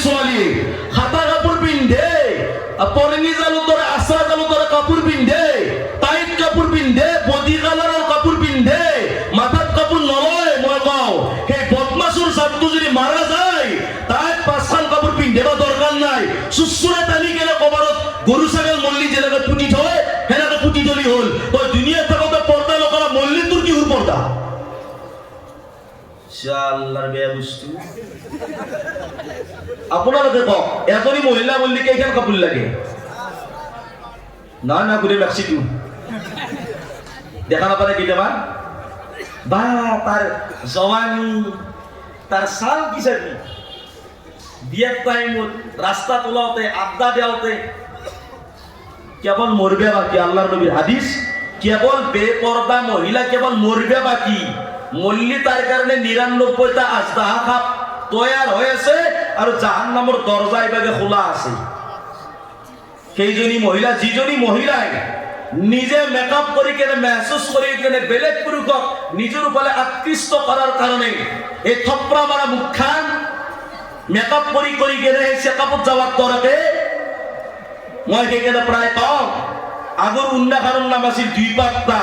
ছোৱালী হাতা কাপোৰ পিন্ধে, পৰঙি জালৰ দৰে আচাৰ জালৰ দৰে কাপোৰ পিন্ধে, টাইট কাপোৰ পিন্ধে, বডি কালাৰৰ কাপোৰ পিন্ধে, মাথাত কাপোৰ নলয়। মই কওঁ সেই বদমাছৰ জাতটো যদি মাৰা যায় তাই পাঁচখন কাপোৰ পিন্ধিব দৰকাৰ নাই। চুচুৰে টানি কেনে কবাৰত গৰু ছাগল মল্লি যেনেকৈ পুতি থয় সেনেকৈ পুতি থলি হ'ল। তই দুনিয়াত থাকোতে পৰ্দা নকৰা মল্লি তোৰ কিহৰ পৰ্দা? আল্লাহৰ বেয়া বস্তু। আপোনালোকে কওক এজনী মহিলা মল্লি কেইখন কাপোৰ লাগে? না না গোটেই মেক্সিটো দেখা নাপালে কেতিয়াবা বা তাৰ জৱানী তাৰ ছাল কি চাবি বিয়াৰ টাইমত ৰাস্তাত ওলাওতে আড্ডা দিয়াওতে কেৱল মৰবে বাকী। আল্লাহৰ নবীৰ হাদিস, কেৱল বেপৰ্দা মহিলা কেৱল মৰবে বাকী। মল্লি তাৰ কাৰণে ৯৯টা আজদাহা খাপ তৈয়াৰ হৈ আছে আৰু জাহান্নামৰ দৰজা ইভাগে খোলা আছে। সেইজনী মহিলা, যিজনী মহিলাই নিজে মেকআপ কৰি কেনে মেহসুস কৰি কেনে বেলেগ পুৰুষক নিজৰ ফালে আকৃষ্ট কৰাৰ কাৰণে এই থপৰা মাৰা মুখখান মেকআপ কৰি কৰি কেনে সেই চেকআপত যাৱাৰ দৰকে মই সেইকাৰণে প্ৰায় কওঁ আগৰ উন্নাখানৰ নাম আছিল ২ পাত্তা,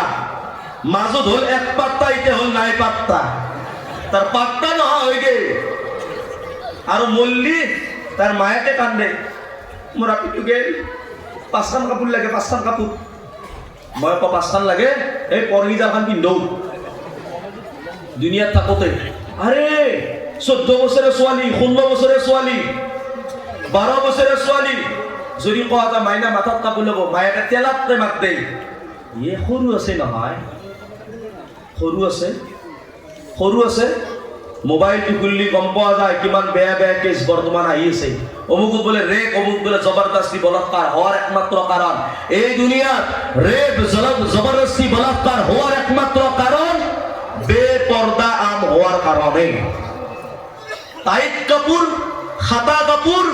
মাজত হ'ল ১ পাত্তা, এতিয়া হ'ল নাই পাত্তা। তাৰ পাত্তা নহয় হয়গে। আৰু মল্লি তাৰ মায়েকে কান্দে, মোৰ আপিটোকে ৫খন কাপোৰ লাগে, ৫খন কাপোৰ। মই কওঁ ৫খন লাগে, এই পৰঙি জালখন পিন্ধো দুনিয়াত থাকোতে। আৰে ১৪ বছৰে ছোৱালী, ১৬ বছৰে ছোৱালী, ১২ বছৰে ছোৱালী যদি কোৱা যায় মাইনা মাথাত কাপোৰ ল'ব, মায়েকে তেলাতে মাত দেই, এ সৰু আছে নহয়, সৰু আছে, সৰু আছে। মোবাইলটো খুলিলে গম পোৱা যায় কিমান বেয়া বেয়া কেছ বৰ্তমান আহি আছে। অমুক বোলে ৰেপ, অমুক বোলে জবৰদস্তি বলাৎকাৰ হোৱাৰ একমাত্ৰ কাৰণ এই দুনিয়াত ৰেপ জবৰদস্তি বলাৎকাৰ হোৱাৰ একমাত্ৰ কাৰণ বেপৰ্দা আম হোৱাৰ কাৰণে। টাইট কাপোৰ, খাতা কাপোৰ,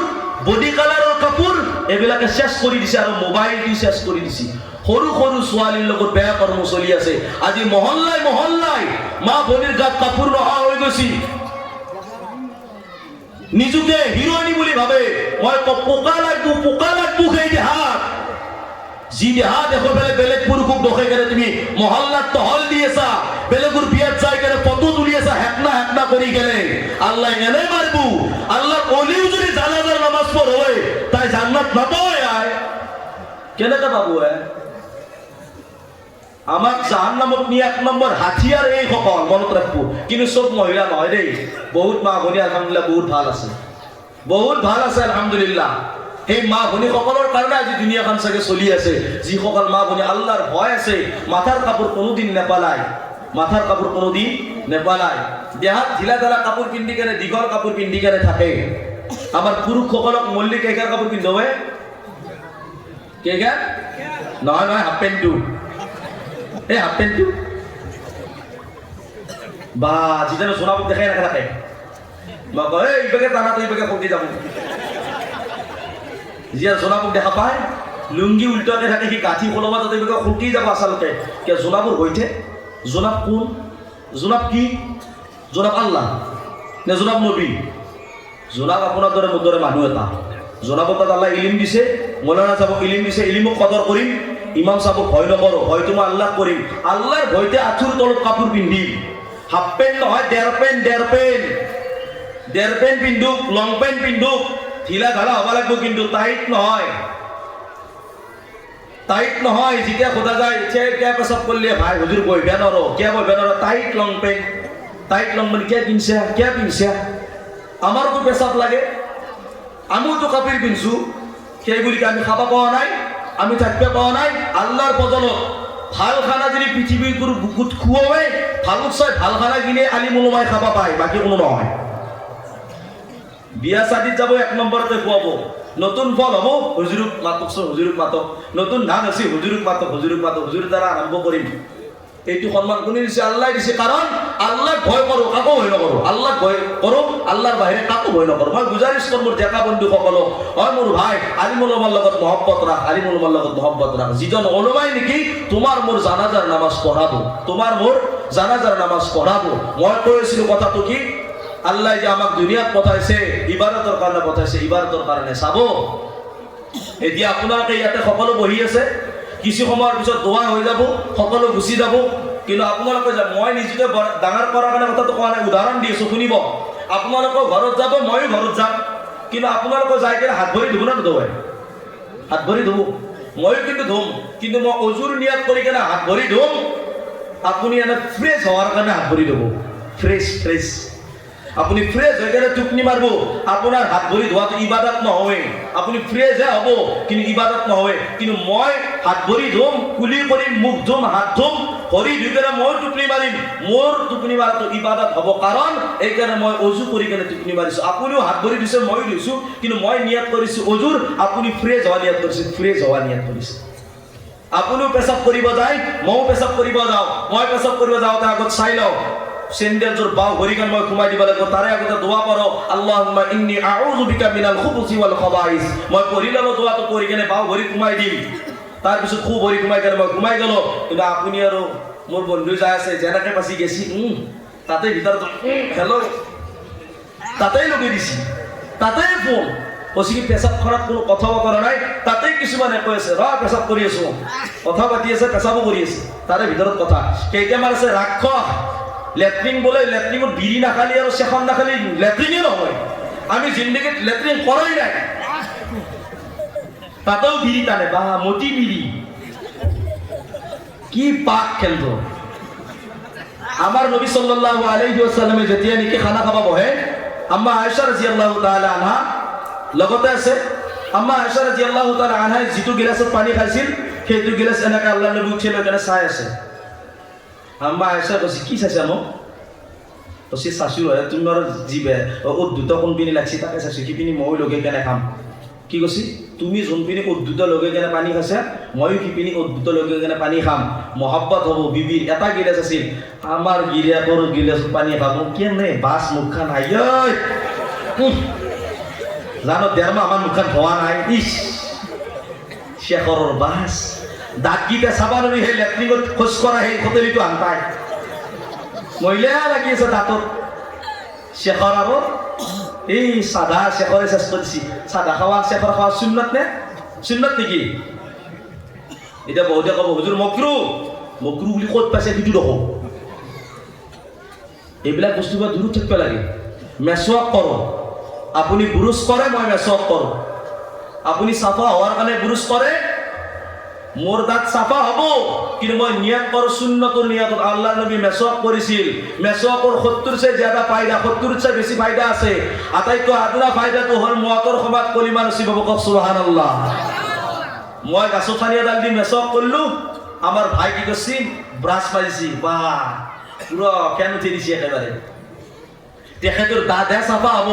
বডি কালাৰৰ কাপোৰ এইবিলাকে চেছ কৰি দিছে আৰু মোবাইলটো চেছ কৰি দিছে। সৰু সৰু ছোৱালীৰ লগত বেয়া কৰ্ম চলি আছে। আজি মহল্লাই মহল্লাই মা ভনীৰ গাত কাপোৰ নহা হৈ গৈছে, নিজকে হিৰোইনী বুলি ভাবে। মই পোকা লাগবো সেই দেহাত, যি দেহা দেখো পেলাই বেলেগ পুৰুষক দখাই কেনে তুমি মহল্লাত টহল দি আছা, বেলেগৰ বিয়াত যাই কেনে ফটো তুলি আছা হেকনা হেকনা কৰি কেনে। আল্লাহ এনেই মাৰিব। আল্লাহ অলিও যদি জানাজাৰ নামাজ পঢ়ে তাই জান্নাত নাপায়। কেনেকে পাবো? আমাক জাহান্নামত নিয়ে ১ নম্বৰ হাথিয়াৰ এই সকল মনত ৰাখবো। কিন্তু চব মহিলা নহয় দেই, বহুত মা ভনী আলহামদুলিল্লাহ বহুত ভাল আছে, বহুত ভাল আছে আলহামদুলিল্লাহ। সেই মা ভনী সকলৰ কাৰণে আজি দুনিয়াখন চাগে চলি আছে। যিসকল মা ভনী আল্লাহৰ ভয় আছে, মাথাৰ কাপোৰ কোনোদিন নেপালায়, মাথাৰ কাপোৰ কোনোদিন নেপালায়, দেহাত ঢিলা ঢালা কাপোৰ পিন্ধি কেনে দীঘল কাপোৰ পিন্ধি কেনে থাকে। আমাৰ পুৰুষসকলক মল্লি কেইখান কাপোৰ পিন্ধবে? কেইখান? নহয় নহয়, হাফ পেণ্টটো, এই হাফ পেণ্টটো বা যিজনে সোণাবক দেখাই ৰাখে থাকে। মই কওঁ এই ইভাগে টানাটো ইভাগে ফটি যাব। যিয়ে জোনাবক দেখা পায় লুংগি উল্টাকে থাকে, সি গাঁঠি খোলাব তাতে ইভাগে খুটি যাব আচলতে। কে জোনাবৰ হৈঠে? জোনাব কোন? জোনাব কি? জোনাব আল্লাহ নে জোনাব নবী? জোনাব আপোনাৰ দৰে মোৰ দৰে মানুহ এটা। জোনাবৰ তাত আল্লাহ ইলিম দিছে, মৌলানা চাবক ইলিম দিছে, ইলিমক কদৰ কৰিম, ইমাম চাবক ভয় নকৰোঁ, হয়তো মই আল্লাহ কৰিম। আল্লাহৰ ভয়তে আঁঠুৰ তলত কাপোৰ পিন্ধিম, হাফ পেণ্ট নহয় ডেৰ পেণ্ট পিন্ধো, লং পেণ্ট পিন্ধো, ঢিলা ঢালা হ'ব লাগিব কিন্তু টাইট নহয়, টাইট নহয়। যেতিয়া সোধা যায় কিয় পেচাব কৰিলে ভাই হুজুৰ বহিব নোৱাৰো, কিয় বহিব নোৱাৰো? টাইট লং পেণ্ট, টাইট লং পেণ্ট কিয় পিন্ধছা? আমাৰতো পেচাব লাগে, আমিওতো কাপোৰ পিন্ধছো, সেই বুলি আমি খাব পোৱা নাই, আমি থাকিব পোৱা নাই। আল্লাহৰ পদলত ভাল খানা যদি পৃথিৱীৰ কোনো বুকুত খুৱাই ভাল চাই ভাল খানা কিনে আলিম ওলমাই খাব পায়, বাকী কোনো নহয়। বিয়া চাদিত যাব ১ নম্বৰতে খুৱাব, নতুন ফল হ'ব হুজুৰক মাতকচোন, হুজুৰক মাতক, নতুন ধান আছে হুজুৰক মাতক, হুজুৰক মাতক, হুজুৰৰ দ্বাৰা আৰম্ভ কৰিম। এইটো সন্মান কোনে দিছে? আল্লাহ দিছে। কাৰণ আল্লাহক ভয় কৰোঁ, কাকো ভয় নকৰোঁ। আল্লাহক ভয় কৰোঁ, আল্লাহৰ বাহিৰে কাকো ভয় নকৰোঁ। মই গুজাৰিছ কৰোঁ মোৰ ডেকা বন্ধুসকলক, হয় মোৰ ভাই আলিম ওলমাৰ লগত মহব্বত ৰাখ, আলিম ওলমাৰ লগত মহব্বত ৰাখ। যিজন ওলমাই নেকি তোমাৰ মোৰ জানাজাৰ নামাজ পঢ়াব, তোমাৰ মোৰ জানাজাৰ নামাজ পঢ়াব। মই কৈ আছিলোঁ কথাটো কি, আল্লাহ যে আমাক দুনিয়াত পঠাইছে ইবাদতৰ কাৰণে পঠাইছে, ইবাদতৰ কাৰণে চাব। এতিয়া আপোনালোকে ইয়াতে সকলো বহি আছে, কিছু সময়ৰ পিছত দোৱা হৈ যাব, সকলো গুচি যাব। কিন্তু আপোনালোকে মই নিজকে ডাঙৰ কৰাৰ কাৰণে কথাটো কোৱা নাই, উদাহৰণ দি আছোঁ, শুনিব। আপোনালোকৰ ঘৰত যাব, ময়ো ঘৰত যাম, কিন্তু আপোনালোকে যাই কিনে হাত ভৰি ধুব না নুধুৱাই? হাত ভৰি ধুব, ময়ো কিন্তু ধুম, কিন্তু মই অজুৰ নিয়াত কৰি কিনে হাত ভৰি ধুম। আপুনি এনে ফ্ৰেছ হোৱাৰ কাৰণে হাত ভৰি ধুব, ফ্ৰেছ। আপুনি ফ্ৰেছ হৈ কেনে টোপনি মাৰিব, আপোনাৰ হাত ভৰি ধোৱাটো ইবাদত নহয়। আপুনি ফ্ৰেছহে হ'ব, কিন্তু ইবাদত নহয়। কিন্তু মই হাত ভৰি ধুম, কুলি কৰিম, মুখ ধুম, হাত ধুম, ভৰি ধুই কেনে মই টোপনি মাৰিম, মোৰ টোপনি মাৰাটো ইবাদত হ'ব। কাৰণ এইকাৰণে মই অজু কৰি কেনে টোপনি মাৰিছোঁ। আপুনিও হাত ভৰি ধুইছে, ময়ো ধুইছোঁ, কিন্তু মই নিয়াত কৰিছোঁ অজুৰ, আপুনি ফ্ৰেছ হোৱা নিয়াত কৰিছে, ফ্ৰেছ হোৱা নিয়াত কৰিছে। আপুনিও পেচাব কৰিব যায়, ময়ো পেচাব কৰিব যাওঁ। মই পেচাব কৰিব যাওঁতে আগত চাই লওঁ চেণ্ডেলযোৰ বাওঁ ভৰিখন মই সোমাই দিব লাগিব, তাৰে আগতে দোৱা পঢ়ো, আল্লাহুম্মা ইন্নী আউযু বিকা মিনাল খুবুছি ওয়াল খাবাইছ। মই পঢ়ি ল'ব, দোৱাটো পঢ়ি কেনে বাওঁ ভৰি সোমাই দিম, তাৰপিছত সু ভৰি সোমাই কেনে মই সোমাই গ'লোঁ। কিন্তু আপুনি আৰু মোৰ বন্ধু যাই আছে, যেনেকৈ বাচি গেছি তাতে ভিতৰত হেল্ল' তাতেই লগাই দিছি, তাতেই ফোন কৈছে কি পেচাবখনত কোনো কথা বতৰা নাই, তাতেই কিছুমানে কৈ আছে ৰ পেচাব কৰি আছোঁ, কথা পাতি আছে, পেচাবো কৰি আছে, তাৰে ভিতৰত কথা। কেইটামান আছে ৰাক্ষস, লেট্ৰিন বোলে, লেট্ৰিনত বিৰি নাখালি আৰু চেখন নাখালি লেট্ৰিনে নহয়। আমি জিন্দগীত লেট্ৰিন কৰাই নাই, তাতেও বিৰি টানে, বা মতি বিৰি, কি পাক খেলব। আমাৰ নবী সাল্লাল্লাহু আলাইহি ওয়াসাল্লামে যেতিয়া নেকি খানা খাব বহে, আম্মা আয়েশা রাদিয়াল্লাহু তাআলা আনহা লগতে আছে। আম্মা আয়েশা রাদিয়াল্লাহু তাআলা আনহা যিটো গিলাছত পানী খাইছিল, সেইটো গিলাছ এনেকে আল্লাহ নবী উঠি লৈ কেনে চাই আছে। আম্মা আয়েশা কৈছে কি চাইছা মোক? কৈছে চাইছোঁ তোমাৰ জিবে উদ্ধত কোনপিনি লাগছি তাকে চাইছোঁ, সিপিনি ময়ো লগাই কেনে খাম। কি কৈছি? তুমি যোনপিনি উদ্ধত লগাই কেনে পানী খাইছা, ময়ো সিপিনি উদ্ধত লগাই কেনে পানী খাম, মহব্বত হ'ব। বিবিৰ এটা গিলাচ আছিল, আমাৰ গিৰিয়াকৰ গিলাচত পানী খাব কেনে বাছ মুখখান আই জানো, 1.5 মাহ আমাৰ মুখখান ধোৱা নাই। ইছ শেখৰৰ বাছ, দাঁতকেইটা চাবা নোৱাৰি, সেই লেট্ৰিনত খোজ কৰা সেই হোটেলিটো আন পায়, মহিলা লাগি আছে দাঁতত। শেখৰ আৰু এই চাধা শেখৰে চেষ্টা দিছে, চাধা খাৱা শেখৰ খাৱা সুন্নত নে? সুন্নত নেকি? এতিয়া বহুতে ক'ব হুজুৰ মকৰু বুলি ক'ত পাইছে সেইটো দেখোন। এইবিলাক বস্তু বা দূৰত থাকিব লাগে। মেচৱাক কৰোঁ, আপুনি বুৰুচ কৰে, মই মেচৱাক কৰোঁ। আপুনি চাফা হোৱাৰ কাৰণে বুৰুচ কৰে, মোৰ দাঁত চাফা হ'ব, কিন্তু মই নিয়ত কৰোঁ সুন্নতৰ নিয়তত। আল্লাহ নবী মেচৱাক কৰিছিল, মেচৱাকৰ 70 জ্যাদা ফায়দা, 70 বেছি ফায়দা আছে। আটাইতকৈ আদনা ফায়দাটো হ'ল মুৱাতৰ সময়ত কলিমা নচিব হ'ব, কওক সুবহানাল্লাহ। মই গাছখানি এডাল দি মেচৱাক কৰিলোঁ, আমাৰ ভাই কি কৰিছি ব্ৰাছ মাৰিছি, বা পুৰা ফেন উঠি দিছে একেবাৰে। তেখেতৰ দাঁতহে চাফা হ'ব,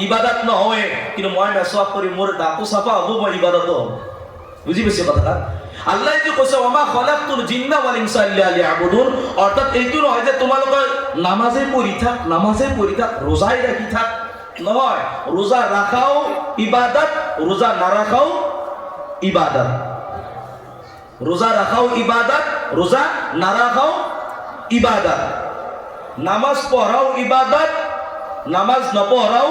ইবাদত নহয়, কিন্তু মই মেচৱাক কৰি মোৰ দাঁতো চাফা হ'ব, মই ইবাদতো হ'ব। বুজি পাইছে কথাটা? আল্লাহ যে কৈছে ওমা খলাকতুল জিন্না ওয়াল ইনসা ইল্লা লিয়াবুদুন, অর্থাৎ এইটো নহয় যে তোমালোকে নামাজে পঢ়ি থাক, রোজাই রাখি থাক, নহয়। রোজা রাখাও ইবাদত, রোজা না রাখাও ইবাদত। রোজা রাখাও ইবাদত, রোজা না রাখাও ইবাদত। নামাজ পড়াও ইবাদত, নামাজ নপঢ়াও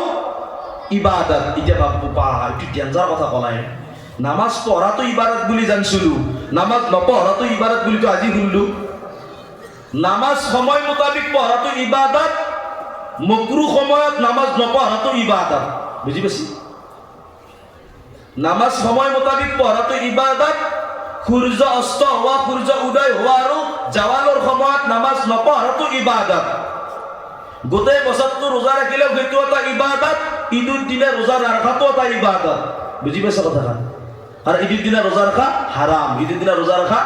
ইবাদত। এতিয়া বাবু পা একটু ডেঞ্জার কথা কলাই। নামাজ পঢ়াটো ইবাদত বুলি জানছিলো, নামাজ নপঢ়াটো ইবাদত বুলি তো আজি শুনলো। নামাজ সময় মোতাবিক পঢ়াটো ইবাদত, মকরু সময়ত নামাজ নপঢ়াটো ইবাদত। বুজি পাইছি? নামাজ সময় মোতাবিক পঢ়াটো ইবাদত, সূর্য অস্ত হওয়া, সূর্য উদয় হওয়া আৰু জাৱালৰ সময়ত নামাজ নপঢ়াটো ইবাদত। গোটেই বছৰটো ৰোজা ৰাখিলেও সেইটো এটা ইবাদত, ঈদৰ দিনা ৰোজা ৰাখাটো এটা ইবাদত। বুজি পাইছা কথাটা? আর ঈদের দিনা রোজা রাখা হারাম, ঈদের দিনা রোজা রাখা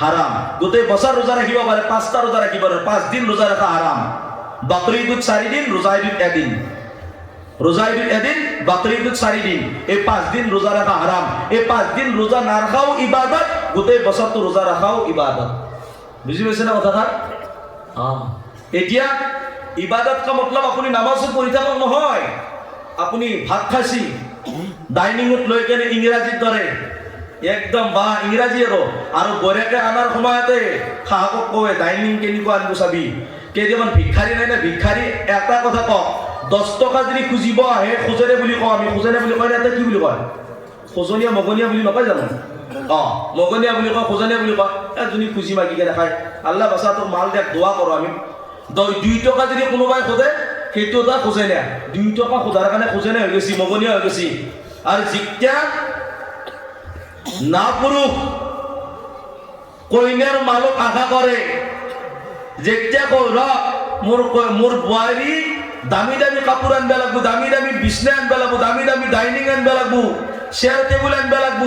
হারাম। গোটেই বছর রোজা রাখিব পারে, 5টা রোজা রাখিব পারে, 5 দিন রোজা রাখা হারাম। বকরি ঈদ 4 দিন, রোজা ঈদ 1 দিন, রোজা ঈদ 1 দিন, বকরি ঈদ 4 দিন, এই 5 দিন রোজা রাখা হারাম। এই 5 দিন রোজা না রাখাও ইবাদত, গোটেই বছর তো রোজা রাখাও ইবাদত। বুজি পাইছে না কথাটা? এতিয়া ইবাদত কা মতলব আপুনি নামাজো পঢ়ি থাকক নহয়, আপুনি ভাত খাইছি ডাইনিঙত লৈ কেনে ইংৰাজীত ধৰে একদম, বা ইংৰাজী আৰু বৰেকে আনাৰ সময়তে খাহাকক কয় ডাইনিং কেনেকুৱা আনিব চাবি, কেইটামান ভিক্ষাৰী নাই না ভিক্ষাৰী এটা কথা কওঁ 10 টকা যদি খুজিব আহে খোজেৰে বুলি কওঁ আমি খোজেৰে বুলি কয় এটা কি বুলি কয় খোজনীয়া মগনীয়া বুলি নকয় জানো মগনীয়া বুলি কয় খোজনীয়া বুলি কয় যোনে খুজি মাগিকে দেখায় আল্লাহ বাচা তোক মাল দিয়াক দোৱা কৰোঁ আমি 2 টকা যদি কোনোবাই খোজে সেইটো এটা খোজনীয়া 2 টকা খোজাৰ কাৰণে খোজনীয়া হৈ গৈছে মগনীয়া হৈ গৈছে আৰু যেতিয়া না পুৰুষ কইনাৰ মালক আশা কৰে যেতিয়া কয় ৰ মোৰ বোৱাৰী দামী দামী কাপোৰ আনিব লাগিব দামী দামী বিছনা আনিব লাগিব দামী দামী ডাইনিং আনিব লাগিব চেয়াৰ টেবুল আনিব লাগিব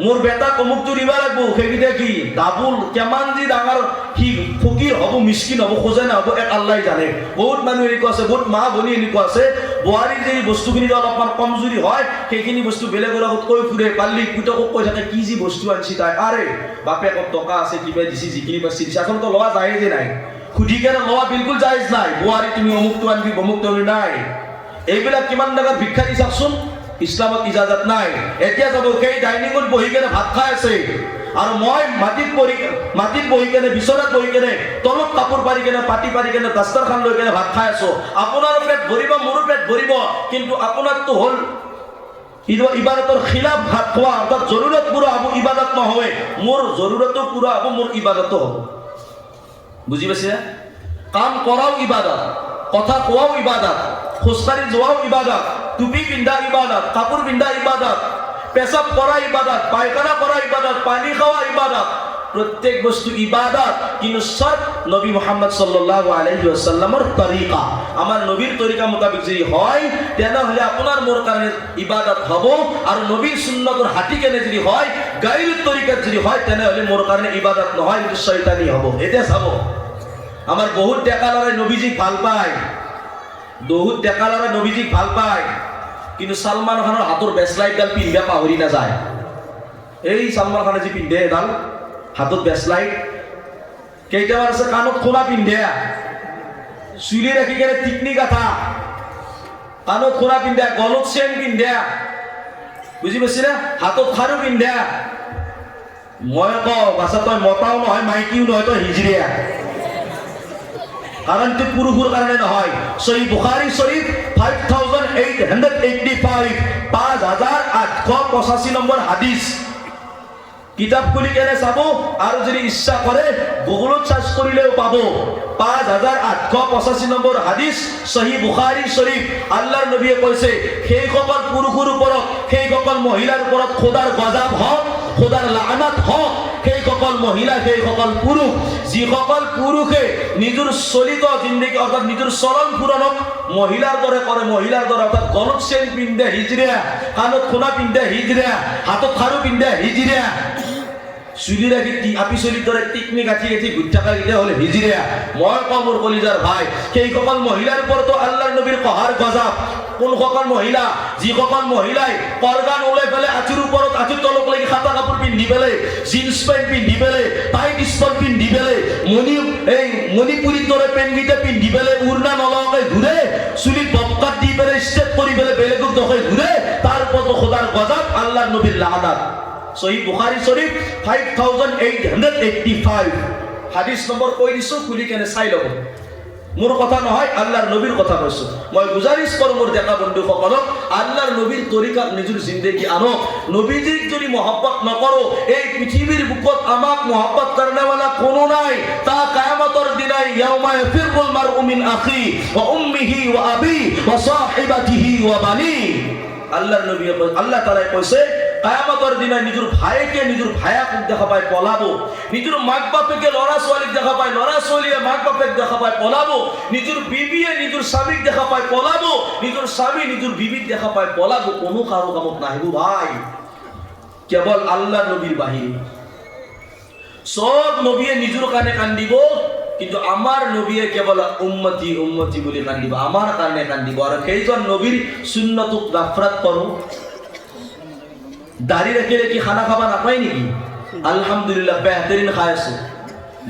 মোৰ বেটা অমুকটো দিব লাগিব সেইকেইটা কি ডাবুল কিমান যি ডাঙৰ সি ফকীৰ হ'ব মিস্কিন হ'ব খোজে নহ'ব এক আল্লাই জানে বহুত মানুহ এনেকুৱা আছে বহুত মা ভনী এনেকুৱা আছে বোৱাৰীৰ যদি বস্তুখিনি অলপমান কমজুৰি হয় সেইখিনি বস্তু বেলেগৰ আগত কৈ ফুৰে পাল্লি পুতকক কৈ থাকে কি যি বস্তু আনিছি তাই আৰে বাপেকৰ টকা আছে কিবা দিছি যিখিনি পাইছি দিছে আচলতে লোৱা যায়ে যে নাই খুদি কেনে লোৱা বিলকুল জায়েজ নাই বোৱাৰী তুমি অমুকটো আনিবি অমুকটো নাই এইবিলাক কিমান ডাঙৰ ভিক্ষাৰী চাওকচোন ইছলামত ইজাজত নাই এতিয়া যাব সেই ডাইনিঙত বহি কেনে ভাত খাই আছে আৰু মই মাটিত বহি কেনে বিচনাত বহি কেনে তলত কাপোৰ পাৰি কেনে পাতি পাৰি কেনে দাস্তাৰখান লৈ কেনে ভাত খাই আছো আপোনাৰ পেট ভৰিব মোৰো পেট ভৰিব কিন্তু আপোনাৰতো হ'ল ইবাদতৰ খিলাফ ভাত খোৱা অৰ্থাৎ জৰুৰত পুৰা হ'ব ইবাদত নহয় মোৰ জৰুৰতো পুৰা হ'ব মোৰ ইবাদতো হ'ব বুজি পাইছে কাম কৰাও ইবাদত কথা কোৱাও ইবাদত খোজকাঢ়ি যোৱাও ইবাদত টুপি পিন্ধা ইবাদত কাপোৰ পিন্ধা ইবাদত পেচাব কৰা ইবাদত পায়খানা কৰা ইবাদত পানী খাওয়া ইবাদত প্ৰত্যেক বস্তু ইবাদত কিন্তু সব নবী মুহাম্মদ সাল্লাল্লাহু আলাইহি ওয়াসাল্লামৰ তৰিকা আমাৰ নবীৰ তৰিকা মোতাবেক যদি হয় তেনেহলে আপনাৰ মোৰ কাৰণে ইবাদত হব আৰ নবীৰ সুন্নতৰ হাতি কেনে যদি হয় গায়র তরিকাত যদি হয় তেনেহলে মোর কারণে ইবাদত নহয় কিন্তু শয়তানি হব এটা চাব আমার বহুত ডেকালৰে নবীজিক ভাল পায় বহুত ডেকালৰে নবীজিক ভাল পায় কিন্তু সালমান খানৰ হাতৰ বেসলাইটডাল পিন্ধা পাহৰি না যায় এই সালমান খানে যে পিন্ধে এডাল হাতত বেসলাইট কেইটামান আছে কাণত খোলা পিন্ধে চুলি ৰাখি কেনে টিকনি গাথা কাণত খোলা পিন্ধে গলত চেন পিন্ধে বুজি পাইছি না হাতত খাৰু পিন্ধে মই কওঁ বাছা তই মতাও নহয় মাইকীও নহয় তই হিজৰিয়া कारण तो पुरुषर कारण নহয় সহি বুখাৰী শৰীফ 5885 5885 নম্বৰ হাদিস কিতাপ খুলি কেনে চাব আৰু যদি ইচ্ছা কৰে গুগলত সাৰ্চ কৰিলেও পাব 5885 নম্বৰ হাদিস সহি বুখাৰী শৰীফ আল্লাহৰ নবীয়ে কৈছে সেই সকল পুৰুষৰ ওপৰত সেই সকল মহিলাৰ ওপৰত খোদাৰ গজব হওক খোদাৰ লানত হওক সেই সকল মহিলা সেই সকল পুৰুষ যিসকল পুৰুষে নিজৰ চলিত জিন্দগী অৰ্থাৎ নিজৰ চৰণ পূৰণক মহিলাৰ দৰে কৰে মহিলাৰ দৰে অৰ্থাৎ গলত চেন পিন্ধে হিজৰিয়া কাণত খোলা পিন্ধে হিজৰিয়া হাতত খাৰু পিন্ধে হিজৰিয়া চুলি রাখি আপি চলির দরে টিকনি গাছি গেছি গুচ্ছাকা গিয়ে হলে হিজরিয়া মই কমর কলিজার ভাই সেই সকল মহিলার উপর তো আল্লাহর নবীর কহার গজব কোন সকল মহিলা যি সকল মহিলাই পর্দান ওলাই ফেলে আচুর উপরত আচুর তলক লাগি খাতা কাপড় পিন্ধি ফেলে জিন্স প্যান্ট পিন্ধি ফেলে টাইট স্পট পিন্ধি ফেলে মণিপুরীর দরে পেনগিটা পিন্ধি ফেলে উড়না নলকে ঘুরে চুলির বক্কাত দি ফেলে স্টেপ করে ফেলে বেলেগুক দখে ঘুরে তারপর তো খোদার গজব আল্লাহর নবীর লানত সহি বুখাৰী শৰীফ 5885 হাদিস নম্বৰ কৈ দিছো খুলি কেনে চাই লব মোৰ কথা নহয় আল্লাহৰ নবীৰ কথা কৈছো মই গুজাৰিশ কৰো মোৰ দেখা বন্ধুসকলক আল্লাহৰ নবীৰ তৰিকাত নিজৰ জিন্দগী আনক নবীজিক যদি মহব্বত নকৰো এই পৃথিৱীৰ বুকত আমাক মহব্বত কৰনেৱালা কোনো নাই তা কিয়ামতৰ দিনাই ইয়াউমা ইয়াফিৰুল মাৰউ মিন আখি ওয়া উম্মিহি ওয়া আবি ওয়া সাহিবাতিহি ওয়া বানি আল্লাহৰ নবী আল্লাহ তাআলা কৈছে কিয়ামতৰ দিনা নিজৰ ভাইকে নিজৰ ভায়াক দেখা পায় পলাবো নিজৰ মাক বাপেকে লৰা ছোৱালীক দেখা পায় লৰা ছোৱালীয়ে মাক বাপেক দেখা পায় পলাবো নিজৰ বিবিয়ে নিজৰ স্বামীক দেখা পায় পলাবো নিজৰ স্বামী নিজৰ বিবিক দেখা পায় পলাবো কোনো কাৰো কামত নাহিব ভাই কেৱল আল্লাহৰ নবীৰ বাহিৰে সব নবীয়ে নিজৰ কাৰণে কান্দিব কিন্তু আমার নবীয়ে কেবল উম্মতি উম্মতি বলে কান্দিব আমার কারণে কান্দিব আর সেইজন নবীর সুন্নতক নাফরত করো দাড়ি রাখিলে কি খানা খাবা নাপায় নেকি আলহামদুলিল্লাহ বেহতরিন খাই আছো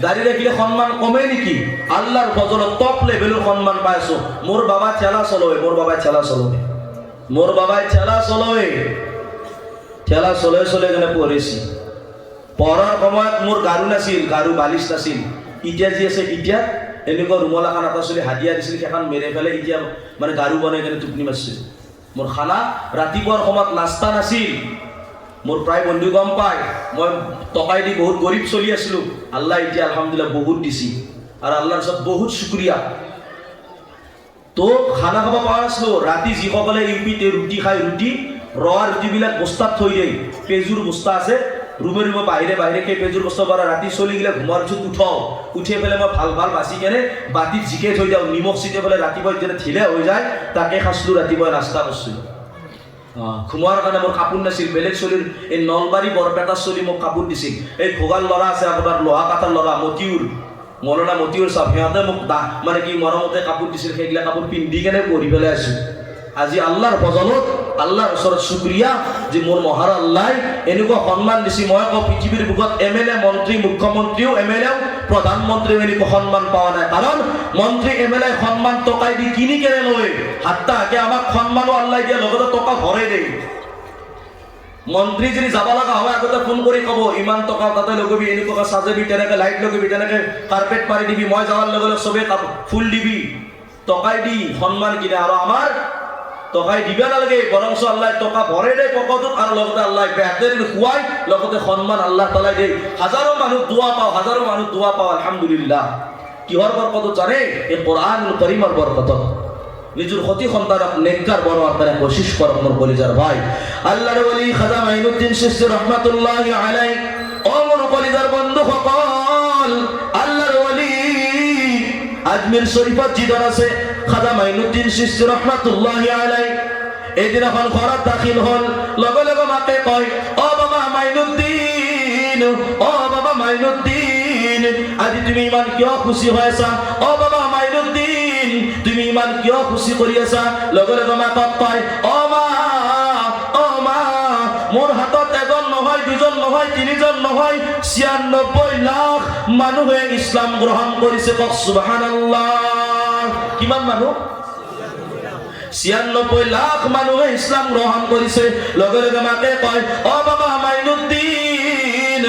দাড়ি রাখিলে সম্মান কমে নেকি আল্লাহর ফজলত টপ লেভেলের সম্মান পাই আছো মোর বাবা ঠেলা চলবে মোর বাবা ঠেলা চলবে মোর বাবা ঠেলা চলবে ঠেলা চলে চলে কেনে পড়েছি পড়ার সময়ত মোর গাৰু নাছিল গাৰু বালিশ নাছিল ইতিয়া যি আছে ইতিয়া এনেকুৱা ৰুমাল এখন এটা চলি হাদিয়া দিছিল, সেইখন মেৰে পেলাই এতিয়া মানে গাৰু বনাই কেনে টোপনি মাৰিছে। মোৰ খানা ৰাতিপুৱাৰ সময়ত নাস্তা নাছিল। মোৰ প্ৰায় বন্ধু গম পায় মই টকাই দি বহুত গৰীব চলি আছিলোঁ। আল্লাহ এতিয়া আলহামদুলিল্লাহ বহুত দিছি আৰু আল্লাহৰ ওচৰত বহুত শুক্ৰিয়া। তো খানা খাব পৰা নাছিলোঁ। ৰাতি যিসকলে ইউপিতে ৰুটি খায়, ৰুটি ৰোৱা ৰুটিবিলাক বস্তাত থৈ দিয়ে, পেজুৰ বস্তা আছে ৰুমে ৰুমে বাহিৰে বাহিৰে সেই পেজুৰ বস্তা পৰা ৰাতি চলিগিলে ঘুমাৰ পিছত উঠাওঁ, উঠিয়ে পেলাই মই ভাল ভাল বাচি কেনে বাতিত জিকে থৈ দিওঁ, নিমখ চিটিয়াই পেলাই ৰাতিপুৱা যেতিয়া ঢিলে হৈ যায় তাকে খাইছিলোঁ, ৰাতিপুৱা নাস্তা কৰিছিলোঁ। ঘুমোৱাৰ কাৰণে মোৰ কাপোৰ নাছিল। বেলেগ চলিৰ এই নলবাৰী বৰপেটাৰ চলি মোক কাপোৰ দিছিল। এই ভোগাল ল'ৰা আছে আপোনাৰ লোহা কাটাৰ ল'ৰা মতিউৰ, মৌলানা মতিউৰ চাহ, সিহঁতে মোক মানে কি মৰমতে কাপোৰ দিছিল। সেইগিলা কাপোৰ পিন্ধি কেনে পঢ়ি পেলাই আছোঁ। আজি আল্লাহৰ ফজলত আল্লাহৰ ওচৰত শুক্ৰিয়া যে মোৰ মহাৰ আল্লাহ এনেকুৱা সন্মান দিছে। মই কওঁ পৃথিৱীৰ বুকত MLA মন্ত্ৰী মুখ্যমন্ত্ৰীও MLA প্ৰধানমন্ত্ৰীও এনেকুৱা সন্মান পোৱা নাই। কাৰণ মন্ত্ৰী MLA সন্মান টকাই দি কিনি কেনে লয়, হাত্তাকে আমাক সন্মানো আল্লাহ দিয়ে লগতে টকা ভৰাই দিয়ে। মন্ত্ৰী যদি যাব লগা হয় আগতে ফোন কৰি ক'ব ইমান টকা তাতে লগাবি, এনেকুৱা চাজাবি, তেনেকৈ লাইট লগাবি, তেনেকৈ কাৰ্পেট পাৰি দিবি, মই যাৱাৰ লগে লগে চবেই ফুল দিবি, টকাই দি সন্মান কিনে। আৰু আমাৰ টকাই দিব নালাগে, বৰংচ আল্লাহ টকা ভৰাই দিয়ে পকেটত আৰু লগতে আল্লাহ বেহতেৰ খুৱাই লগতে সন্মান আল্লাহ তালাই দিয়ে। হাজাৰো মানুহ দোৱা পাওঁ, হাজাৰো মানুহ দোৱা পাওঁ আলহামদুলিল্লাহ। কিহৰ বৰকতত জানে? এই কোৰআনুল কাৰীমৰ বৰকতত। নিজের ক্ষতি সন্তানক নেককার বড় আপনারা কোশিশ করুন মোর কলিজার ভাই। আল্লাহর ওলি খাজা মাইনুদ্দিন চিশতি রাহমাতুল্লাহি আলাইহি ও মোর কলিজার বন্ধু সকল, আল্লাহর ওলি আজমির শরীফত জিদর আছে খাজা মাইনুদ্দিন চিশতি রাহমাতুল্লাহি আলাইহি। এদিন এখন ঘৰত দাখিল হল, লগে লগে মাকে কয় ও বাবা মাইনুদ্দিন, ও বাবা মাইনুদ্দিন, আজি তুমি ইমান কিয় খুশি হৈ আছা? ও বাবা মাইনুদ্দিন, তুমি ইমান কিয় খুশি কৰি আছা? লগে লগে মাকক কয় ও মা, ও মা, মোৰ হাতত এজন নহয়, দুজন নহয়, তিনিজন নহয়, ৯৬ লাখ মানুহে ইছলাম গ্ৰহণ কৰিছে। কওক সুবহানাল্লাহ। কিমান মানুহ? ৯৬ লাখ মানুহে ইছলাম গ্ৰহণ কৰিছে। লগে লগে মাকে কয় ও বাবা মাইনুদ্দিন,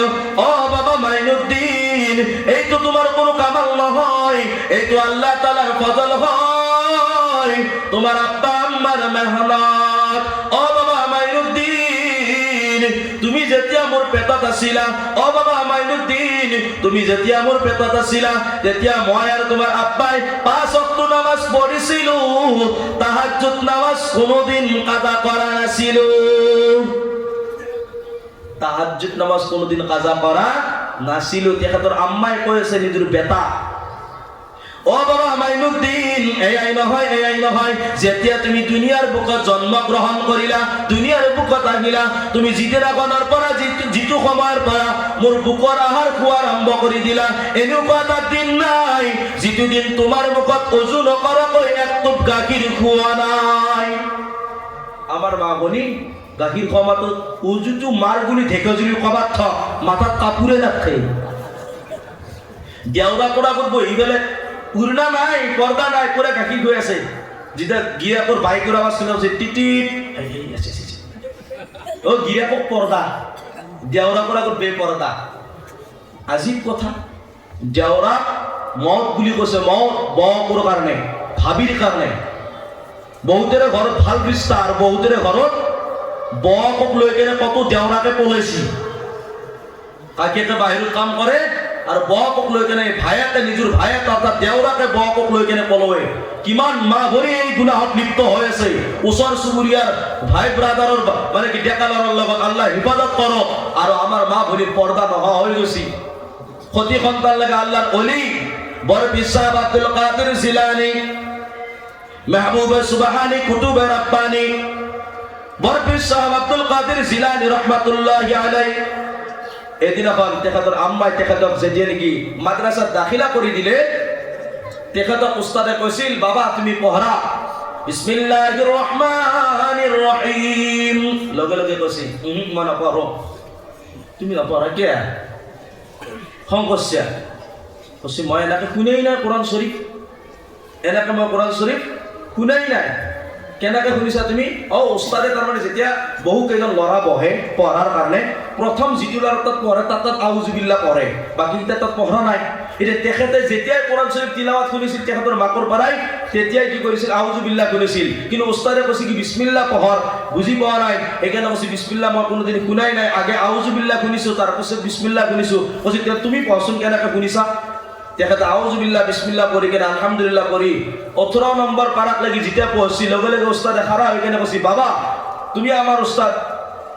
ও বাবা মাইনুদ্দিন, এইটো তোমাৰ কোনো কামাল নহয়, এইটো আল্লাহ তাআলাৰ ফজল হয়, তোমাৰ আব্বা আম্মাৰ মেহনত। ও বাবা মাইনুদ্দিন, তুমি যেতিয়া মোৰ পেটত আছিলা, ও বাবা মাইনুদ্দিন, তুমি যেতিয়া মোৰ পেটত আছিলা তেতিয়া মই আৰু তোমাৰ আব্বাই ৫ ওয়াক্ত নামাজ পঢ়িছিলো, তাহাজ্জুদ নামাজ কোনোদিন কাজা কৰা নাছিলো। তাহাজ্জুদ নামাজ কোনোদিন কাজা কৰা নাছিলো। তেখেতৰ আম্মাই কৈ আছে নিজৰ বেটা, ও বাবা মাইনুদ্দিন, এয়াই নহয়, এয়াই নহয়, যেতিয়া তুমি দুনিয়াৰ বুকত জন্মগ্ৰহণ কৰিলা, দুনিয়াৰ বুকত আহিলা, তুমি যিদিনাখনৰ পৰা যিটো সময়ৰ পৰা মোৰ বুকৰ আহাৰ খোৱা আৰম্ভ কৰি দিলা, এনেকুৱা এটা দিন নাই যিটো দিন তোমাৰ মুখত অজু নকৰাকৈ এক টোপ গাখীৰ খোৱা নাই। আমাৰ মা ভনী গাখীৰ খোৱাটো উজুটো মাৰ গুলি ঢেকজুলি কবাত থ, মাথাত কাপোৰে নাথাকে, দেওৰা পৰা বহি পেলাই উৰ্ণা নাই, পৰ্দা নাই, পুৰা গাখীৰ গৈ আছে। যেতিয়া গিৰিয়েকৰ বাইকৰ আৱাজ শুনা হৈছে টিটিট, অ গিৰিয়েকক পৰ্দা, দেওৰা পৰা বেপৰ্দা। আজিব কথা, দেওৰা মত বুলি কৈছে, মত বকৰ কাৰণে, ভাবিৰ কাৰণে। বহুতেৰে ঘৰত ভাল ৰিষ্টা আৰু বহুতেৰে ঘৰত বকক লৈ কেনে কত দেওৰাকে পলাইছি। কাকিয়েকে বাহিৰত কাম কৰে আৰু বকক লৈ কেনে ভায়াকে, নিজৰ ভায়াক অৰ্থাৎ দেওৰাকে বকক লৈ কেনে পলৱে। কিমান মা ভৰি এই গুনাহত লিপ্ত হৈ আছে। ওচৰ চুবুৰীয়াৰ ভাই ব্ৰাদাৰৰ মানে কি ডেকা ল'ৰাৰ লগত আল্লাহ হিফাজত কৰক। আৰু আমাৰ মা ভৰি পৰ্দা নোহোৱা হৈ গৈছে। সতি সন্তান লাগে আল্লাহৰ অলি বৰ বিশ্বাস আব্দুল কাদিৰ জিলানী, মেহবুবে সুবহানী, কুতুবে ৰাব্বানী, বৰ বিশ্বাস আব্দুল কাদিৰ জিলানী ৰহমাতুল্লাহি আলাইহি। এদিনাখন তেখেতৰ আম্মাই তেখেতক যেতিয়া নেকি মাদ্ৰাছাত দাখিলা কৰি দিলে, তেখেতক উস্তাদে কৈছিল বাবা তুমি পঢ়া বিসমিল্লাহিৰ ৰহমানিৰ ৰহিম। লগে লগে কৈছে মই নপঢ়ো। তুমি নপঢ়া কিয়? খং কৰছা? কৈছে মই এনেকে শুনাই নাই কোৰআন শৰীফ, এনেকে মই কোৰআন শৰীফ শুনাই নাই। কেনেকে শুনিছা তুমি? অ উস্তাদে তাৰমানে যেতিয়া বহু কেইজন ল'ৰা বহে পঢ়াৰ কাৰণে, প্ৰথম যিটো ল'ৰা তাত পঢ়ে তাত আউজুবিল্লাহ পঢ়ে, বাকীকেইটা তাত পঢ়া নাই। এতিয়া তেখেতে যেতিয়াই কোরআন শরীফ তিলাওয়াত শুনিছিল তেখেতৰ মাকৰ পৰাই তেতিয়াই কি কৰিছিল আউযু বিল্লাহ শুনিছিল কিন্তু উস্তাদে কৈছে কি বিসমিল্লাহ পঢ়ৰ বুজি পোৱা নাই সেইকাৰণে কৈছে বিসমিল্লাহ মই কোনোদিন শুনাই নাই আগে আউযু বিল্লাহ শুনিছো তাৰপিছত বিসমিল্লাহ শুনিছো কৈছে তুমি পঢ়চোন কেনেকৈ শুনিছা তেখেতে আউযু বিল্লাহ বিসমিল্লাহ পঢ়ি কেনে আলহামদুলিল্লাহ পঢ়ি 18 নম্বৰ পাৰাক লাগি যেতিয়া পঢ়ছি লগে লগে উস্তাদে খাৰা হৈ কেনে কৈছে বাবা তুমি আমার উস্তাদ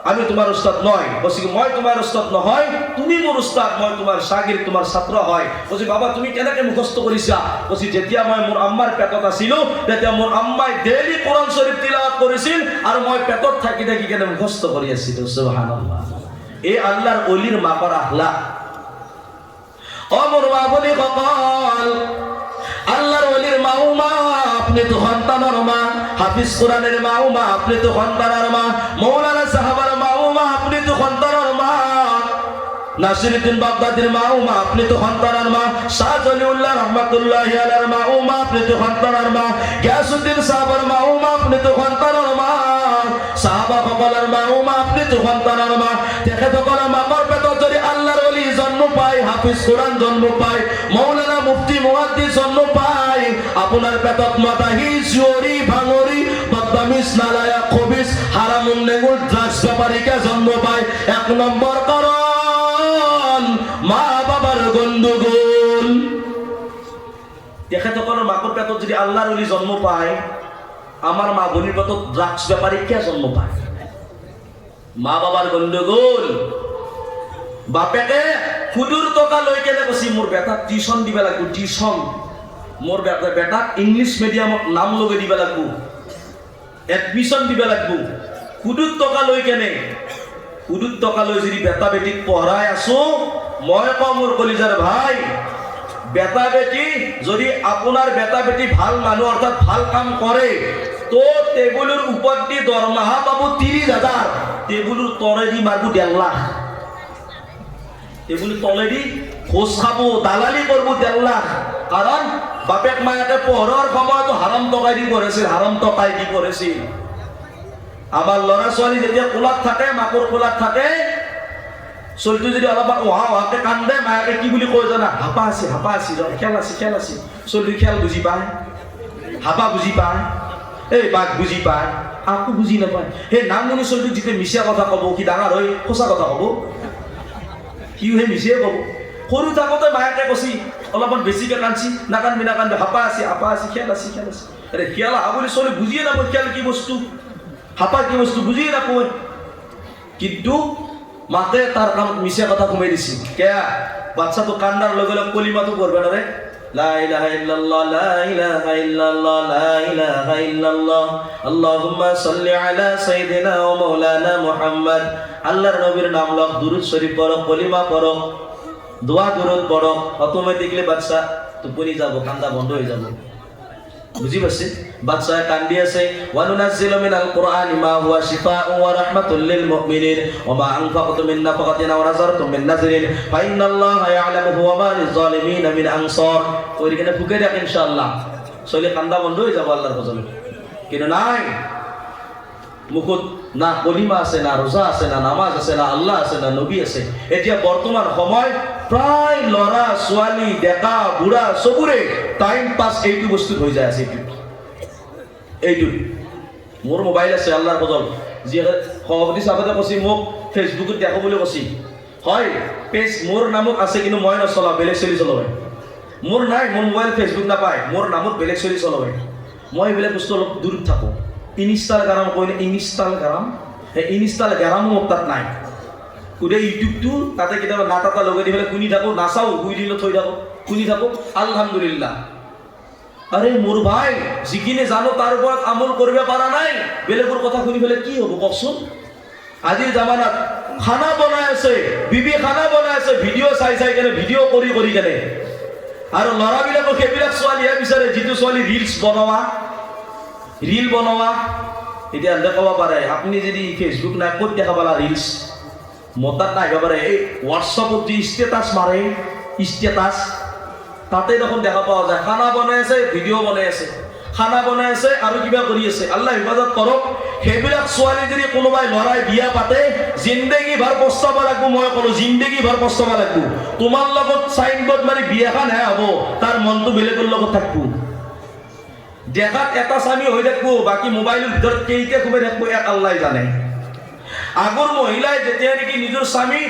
আমি তোমার উস্তাদ নয় বলছি মই তোমার উস্তাদ নহয় তুমি মোর উস্তাদ মই তোমার শাগির তোমার ছাত্র হয় বলছি বাবা তুমি কেনেকে মুখস্থ করিছা বলছি যেতিয়া মই মোর আম্মার পেটত আছিলো তেতিয়া মোর আম্মাই ডেইলি কোরআন শরীফ তিলাওয়াত করিছিল আর মই পেটত থাকি থাকি কেনে মুখস্থ করি আছিলো সুবহানাল্লাহ এই আল্লাহর ওলির মাপার আখলাক ও মোর মা বলি কপাল আল্লাহর ওলির মাউমা আপনি তো সন্তানের মা হাফিজ কোরআনের মাউমা আপনি তো সন্তানের মা মৌলানা সাহাবার মাউমা আপনি তো সন্তানের মা নাসিরউদ্দিন বাগদাদির মাউমা আপনি তো সন্তানের মা শাহ জলিউল্লাহ রহমাতুল্লাহি আলাইহির মাউমা আপনি তো সন্তানের মা গিয়াসউদ্দিন সাহাবার মাউমা আপনি তো সন্তানের মা সাহাবা সকলের মাউমা আপনি তো সন্তানের মা তেখেতসকলৰ মাকৰ পেটত যদি আল্লাহর ওলি জন্ম পায় হাফিজ কোরআন জন্ম পায় মৌলানা মুফতি মুহাদ্দিস জন্ম পায় আপনার পেটত মাতাহি চুরি ভাঙরি বদনামিজ নালায়া খবিস হারামুন নেগুল ড্রাগস ব্যাপারীকে জন্ম পায় এক নম্বর কারণ মা বাবার গন্ডগোল তেখেতসকলৰ মাকৰ পেটত যদি আল্লাহর ওলি জন্ম পায় আমার মা বোনের পেটত ড্রাগস ব্যাপারীকে জন্ম পায় মা বাবার গন্ডগোল বাপেকে সুদূর টকা লৈ কেনে কৈছি মোৰ বেটাক টিউশন দিব লাগিব টিউশন মোৰ বেটাক ইংলিশ মিডিয়ামত নাম লগাই দিব লাগিব এডমিশন দিব লাগিব সুদূর টকা লৈ কেনে সুদূর টকা লৈ যদি বেটা বেটিক পঢ়াই আছো মই কওঁ মোৰ কলিজাৰ ভাই বেটা বেটি যদি আপোনাৰ বেটা বেটি ভাল মানুহ অর্থাৎ ভাল কাম করে তো টেবুলের উপর দি দরমাহা পাবো 30,000 টেবুলের তলে দি মারবো 1.5 লাখ টেবুলের তলে দি খোঁজ খাবো দালালি করবো 1.5 লাখ কারণ বাপেক মায়াকে পঢ়ার সময় তো হারাম টকাই দি পড়েছিল আমার লড়া ছোৱালী যেতিয়া কোলাত থাকে মাকৰ কোলাত থাকে চলটো যদি অলপ ওহাকে কান্দে মায়াকে কি বুলি কয় জানা হাপা আছে খেল আছে চলটো খেল বুজি পায় হাপা বুজি পায় এই বাঘ বুজি পায় আকো বুজি নাপায় সেই নামনি চলটো যেতিয়া মিছা কথা কব কি ডাঙৰ হৈ সঁচা কথা কব সিও সেই মিছিয়ে কব সৰু থাকোঁতে মায়াকে কৈছি অলপমান বেছিকে কান্দছি নাকান্দে হাপা আছে খেল আছে আৰে খেল আহা বুলি চলি বুজিয়ে নাপায় খেল কি বস্তু হাপা কি বস্তু বুজিয়ে নাপায় কিন্তু মাতে তার কাম মিছা কথা কমাই দিছি কে বাচ্চা তো কান্দার লগে লগে কলিমাতো পড়বে না রে লা ইলাহা ইল্লাল্লাহ লা ইলাহা ইল্লাল্লাহ লা ইলাহা ইল্লাল্লাহ আল্লাহুম্মা সাল্লি আলা সাইয়্যিদিনা ওয়া মাওলানা মুহাম্মদ আল্লাহর নবীর নাম লও দুরূদ শরীফ পড়ো কলিমা পড়ো দোয়া দুরূদ পড়ো অটোমেটিক্যালি বাচ্চা টোপনি যাব কান্দা বন্ধ হয়ে যাব বুঝি পারছি বাচ্চা কান্দি আছে ওয়ানুনাজ্জিলু মিনাল কুরআনি মা হুয়া শিফাa'un ওয়া রাহমাতুল লিল মুমিনিন ওয়া মা আনফাকতুম মিন নাফাকাতিন ওয়া নাযারতুম মিন নাযরিন ফাইন্নাল্লাহা ইয়া'লামু ওয়া মা লিয-যালিমিনা মিন আনসার ওইখানে ফুকে দেখ ইনশাআল্লাহ চলে কান্দা বন্ধ হয়ে যাব আল্লাহর ফজলে কিন্তু নাই মুখত না কলিমা আছে না রোজা আছে না নামাজ আছে না আল্লাহ আছে না নবী আছে এতিয়া বর্তমান সময় প্রায় লড়া ছোৱালী ডেকা বুঢ়া সবুৰে টাইম পাস এইটো বস্তু হৈ যায় আছে এইটো মোৰ মোবাইল আছে আল্লাহৰ ফজল যিহে সভাপতি সাহেবে কৈছি মোক ফেসবুকত দেখো বুলি কৈছি হয় পেজ মোৰ নামত আছে কিন্তু মই নচলাও বেলেগ চলি চলাও মোৰ নাই মোৰ মোবাইল ফেসবুক নাপায় মোৰ নামত বেলেগ চলি চলাও মই এইবিলাক বস্তু অলপ দূৰত থাকো ইনস্টাগ্ৰাম কইলে ইনস্টাগ্ৰাম মোৰ তাত নাই কুদে ইউটিউবটো তাতে কেতিয়াবা নাটাটা লগাই দি পেলাই শুনি থাকো নাচাও শুই দিলে থৈ থাকো শুনি থাকো আলহামদুলিল্লাহ আরে মোর ভাই যিকিনে জানো তার উপর আমল করবে পারা নাই বেলেগৰ কথা শুনি পেলাই কি হ'ব কওকচোন আজিৰ জামানাত খানা বনাই আছে বিবি খানা বনাই আছে ভিডিঅ' চাই কেনে ভিডিঅ' কৰি কেনে আৰু ল'ৰাবিলাকক সেইবিলাক ছোৱালীহে বিচাৰে যিটো ছোৱালী ৰিল বনোৱা এতিয়া দেখাব পাৰে আপুনি যদি ফেসবুক নাই ক'ত দেখা পালা ৰিলস মতাত নাই পাৰে এই হোৱাটছআপত যি ষ্টেটাছ মাৰে ষ্টেটাছ তাতে দেখোন দেখা পাওয়া যায় খানা বনাই আছে ভিডিঅ' বনাই আছে খানা বনাই আছে আৰু কিবা কৰি আছে। আল্লাহ হিফাজত কৰক। সেইবিলাক ছোৱালী যদি কোনোবাই ল'ৰাই বিয়া পাতে, জিন্দগী ভৰ পস্তাব লাগিব। মই ক'লো জিন্দগী ভৰ পস্তাব লাগিব। তোমাৰ লগত চাইনবোৰ্ড মাৰি বিয়াখন হে হ'ব, তাৰ মনটো বেলেগৰ লগত থাকিব। দেখাত এটা স্বামী হৈ থাকিব, বাকী মোবাইলৰ ভিতৰত কেইটা সোমাই থাকিব এক আল্লাহ জানে। আগৰ মহিলাই যেতিয়া নেকি নিজৰ স্বামী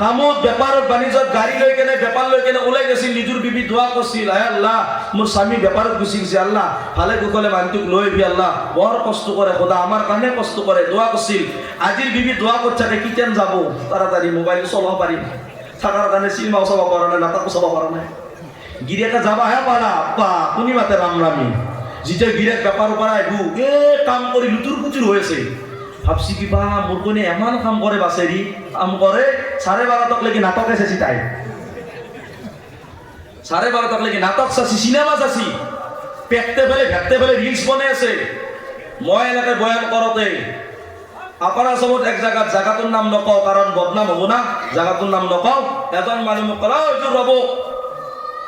কামত বেপাৰত বাণিজ্যত গাড়ী লৈ কেনে বেপাৰ লৈ কেনে ওলাই গৈছিল, নিজৰ বিবি দোৱা কৰিছিল, হে আল্লাহ মোৰ স্বামী বেপাৰত গুচি গৈছে, আল্লাহ ভালে কুশলে মানুহটোক লৈ আহিবি, আল্লাহ বৰ কষ্ট কৰে খোদা, আমাৰ কাৰণে কষ্ট কৰে, দোৱা কৰিছিল। আজিৰ বিবি দোৱা কৰি থাকে কিতেন যাব তাড়াতাড়ি মোবাইল চলাব পাৰিম, থাকাৰ কাৰণে চিনেমাও চাব পৰা নাই, নাটকো চাব পৰা নাই। গিৰিয়েকে যাবাহে পাৰা বা শুনি মাতে ৰাম ৰামি। যেতিয়া গিৰিয়েক বেপাৰৰ পৰা আহিব কাম কৰি লুতুৰ পুতুৰ হৈ আছে, ভাবছি কিবা মোৰ কোনে এমান কাম কৰে বাছেৰি কাম কৰে। 12:30 লৈকে নাটকে চাইছি তাই, 12:30 লৈকে নাটক চাইছি, চিনেমা চাইছি, পেকতে ফেলে ভেকতে ফেলে ৰিলছ বনাই আছে। মই এনেকে বয়ান কৰোঁতে আপোনাৰ চবত এক জাগাটোৰ নাম নকওঁ কাৰণ বদনাম হ'ব না, জাগাটোৰ নাম নকওঁ। এজন মানুহ মোক ক'লে এইটো ৰ'ব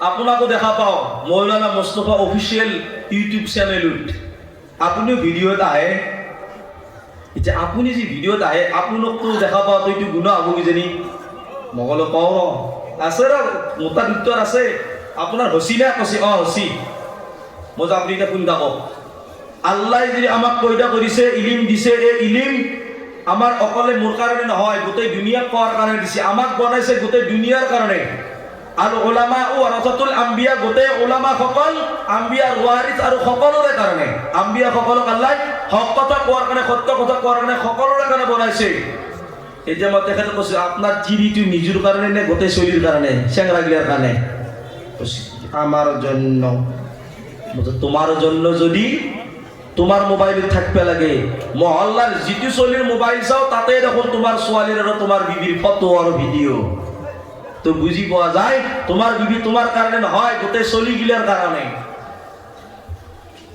আপোনাকো দেখা পাওঁ মৌলানা মুস্তাফা অফিচিয়েল ইউটিউব চেনেলত আপুনিও ভিডিঅ'ত আহে। এতিয়া আপুনি যি ভিডিঅ'ত আহে আপোনাকতো দেখা পাওঁ, তইতো গুণা হ'ব কিজানি। মই ক'লো কওঁ আছে ৰ মোটা উত্তৰ আছে। আপোনাৰ হচি নে কৈছে অঁ হচি। মই যে আপুনি এতিয়া শুনি থাকক। আল্লাহ যদি আমাক পয়দা কৰিছে, ইলিম দিছে, এই ইলিম আমাৰ অকলে মোৰ কাৰণে নহয়, গোটেই দুনিয়াক কোৱাৰ কাৰণে দিছে। আমাক বনাইছে গোটেই দুনিয়াৰ কাৰণে। আৰু ওলামা ওয়াৰাসাতুল আম্বিয়া, গোটেই ওলামাসকল আম্বিয়াৰ ৱাৰিছ আৰু সকলোৰে কাৰণে। আম্বিয়া সকলক আল্লাহ হক কথা কোৱাৰ কাৰণে, সত্য কথা কোৱাৰ কাৰণে সকলোৰে কাৰণে বনাইছে। এতিয়া মই তেখেতে কৈছোঁ আপোনাৰ চিৰিটো নিজৰ কাৰণে নে গোটেই চলিৰ কাৰণে, চেংৰাগিলাৰ কাৰণে? আমাৰ জন্য। তোমাৰ জন্য যদি তোমাৰ মোবাইলত থাকিব লাগে, মহল্লাৰ যিটো চলিৰ মোবাইল চাওঁ তাতে দেখোন তোমাৰ ছোৱালীৰ আৰু তোমাৰ বিবিৰ ফটো আৰু ভিডিঅ'। তো বুজি পোৱা যায় তোমাৰ বিবি তোমাৰ কাৰণে নহয়, গোটেই চলিগিলাৰ কাৰণে।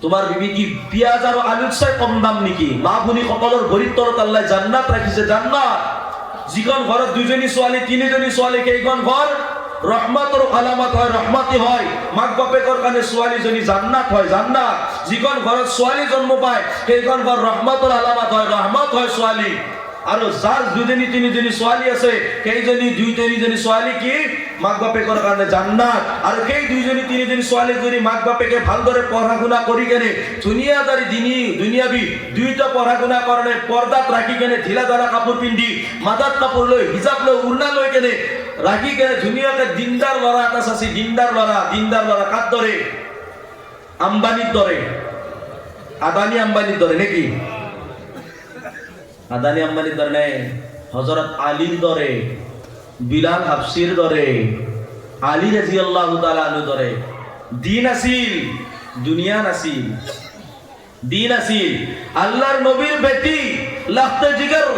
তোমাৰ বিবি কি পিঁয়াজ আৰু আলুত চাই কম দাম নেকি? মা ভনী সকলৰ ভৰিৰ তলত আল্লাহ জান্নাত ৰাখিছে, জান্নাত। যিখন ঘৰত 2জনী ছোৱালী 3জনী ছোৱালী, সেইখন ঘৰ ৰহমতৰ আলামত হয়, ৰহমতি হয়। মাক বাপেকৰ কাৰণে ছোৱালীজনী জান্নাত হয়, জান্নাত। যিখন ঘৰত ছোৱালী জন্ম পায় সেইখন ঘৰ ৰহমতৰ আলামত হয়, ৰহমত হয় ছোৱালী। আৰু যাৰ 2জনী 3জনী ছোৱালী আছে সেইজনী 2-3জনী ছোৱালী কি মাক বাপেকৰ কাৰণে জান্নাত। আৰু সেই 2জনী 3জনী ছোৱালী যদি মাক বাপেকে ভালদৰে পঢ়া শুনা কৰি কেনে দুনিয়াদাৰী দুনিয়াবী দুইটা পঢ়া শুনা কাৰণে পৰ্দাত ৰাখি কেনে ঢিলা ঢালা কাপোৰ পিন্ধি মাথাত কাপোৰ লৈ হিজাব লৈ উৰ্ণা লৈ কেনে ৰাখি কেনে ধুনীয়াকে দিনদাৰ ল'ৰা এটা চাচি, দিনদাৰ ল'ৰা কাৰ দৰে? আম্বানিৰ দৰে, আদানী আম্বানিৰ দৰে নেকি? আদানী আম্বানিৰ দৰে নাই, হযৰত আলীৰ দৰে, বিলাল হাফসিৰ দৰে, আলী ৰাদিয়াল্লাহু তাআলা আনহুৰ দৰে। দিন আছিল, দুনিয়া নাছিল। দিন আছিল। আল্লাহৰ নবীৰ বেটি লাখতে জিগৰ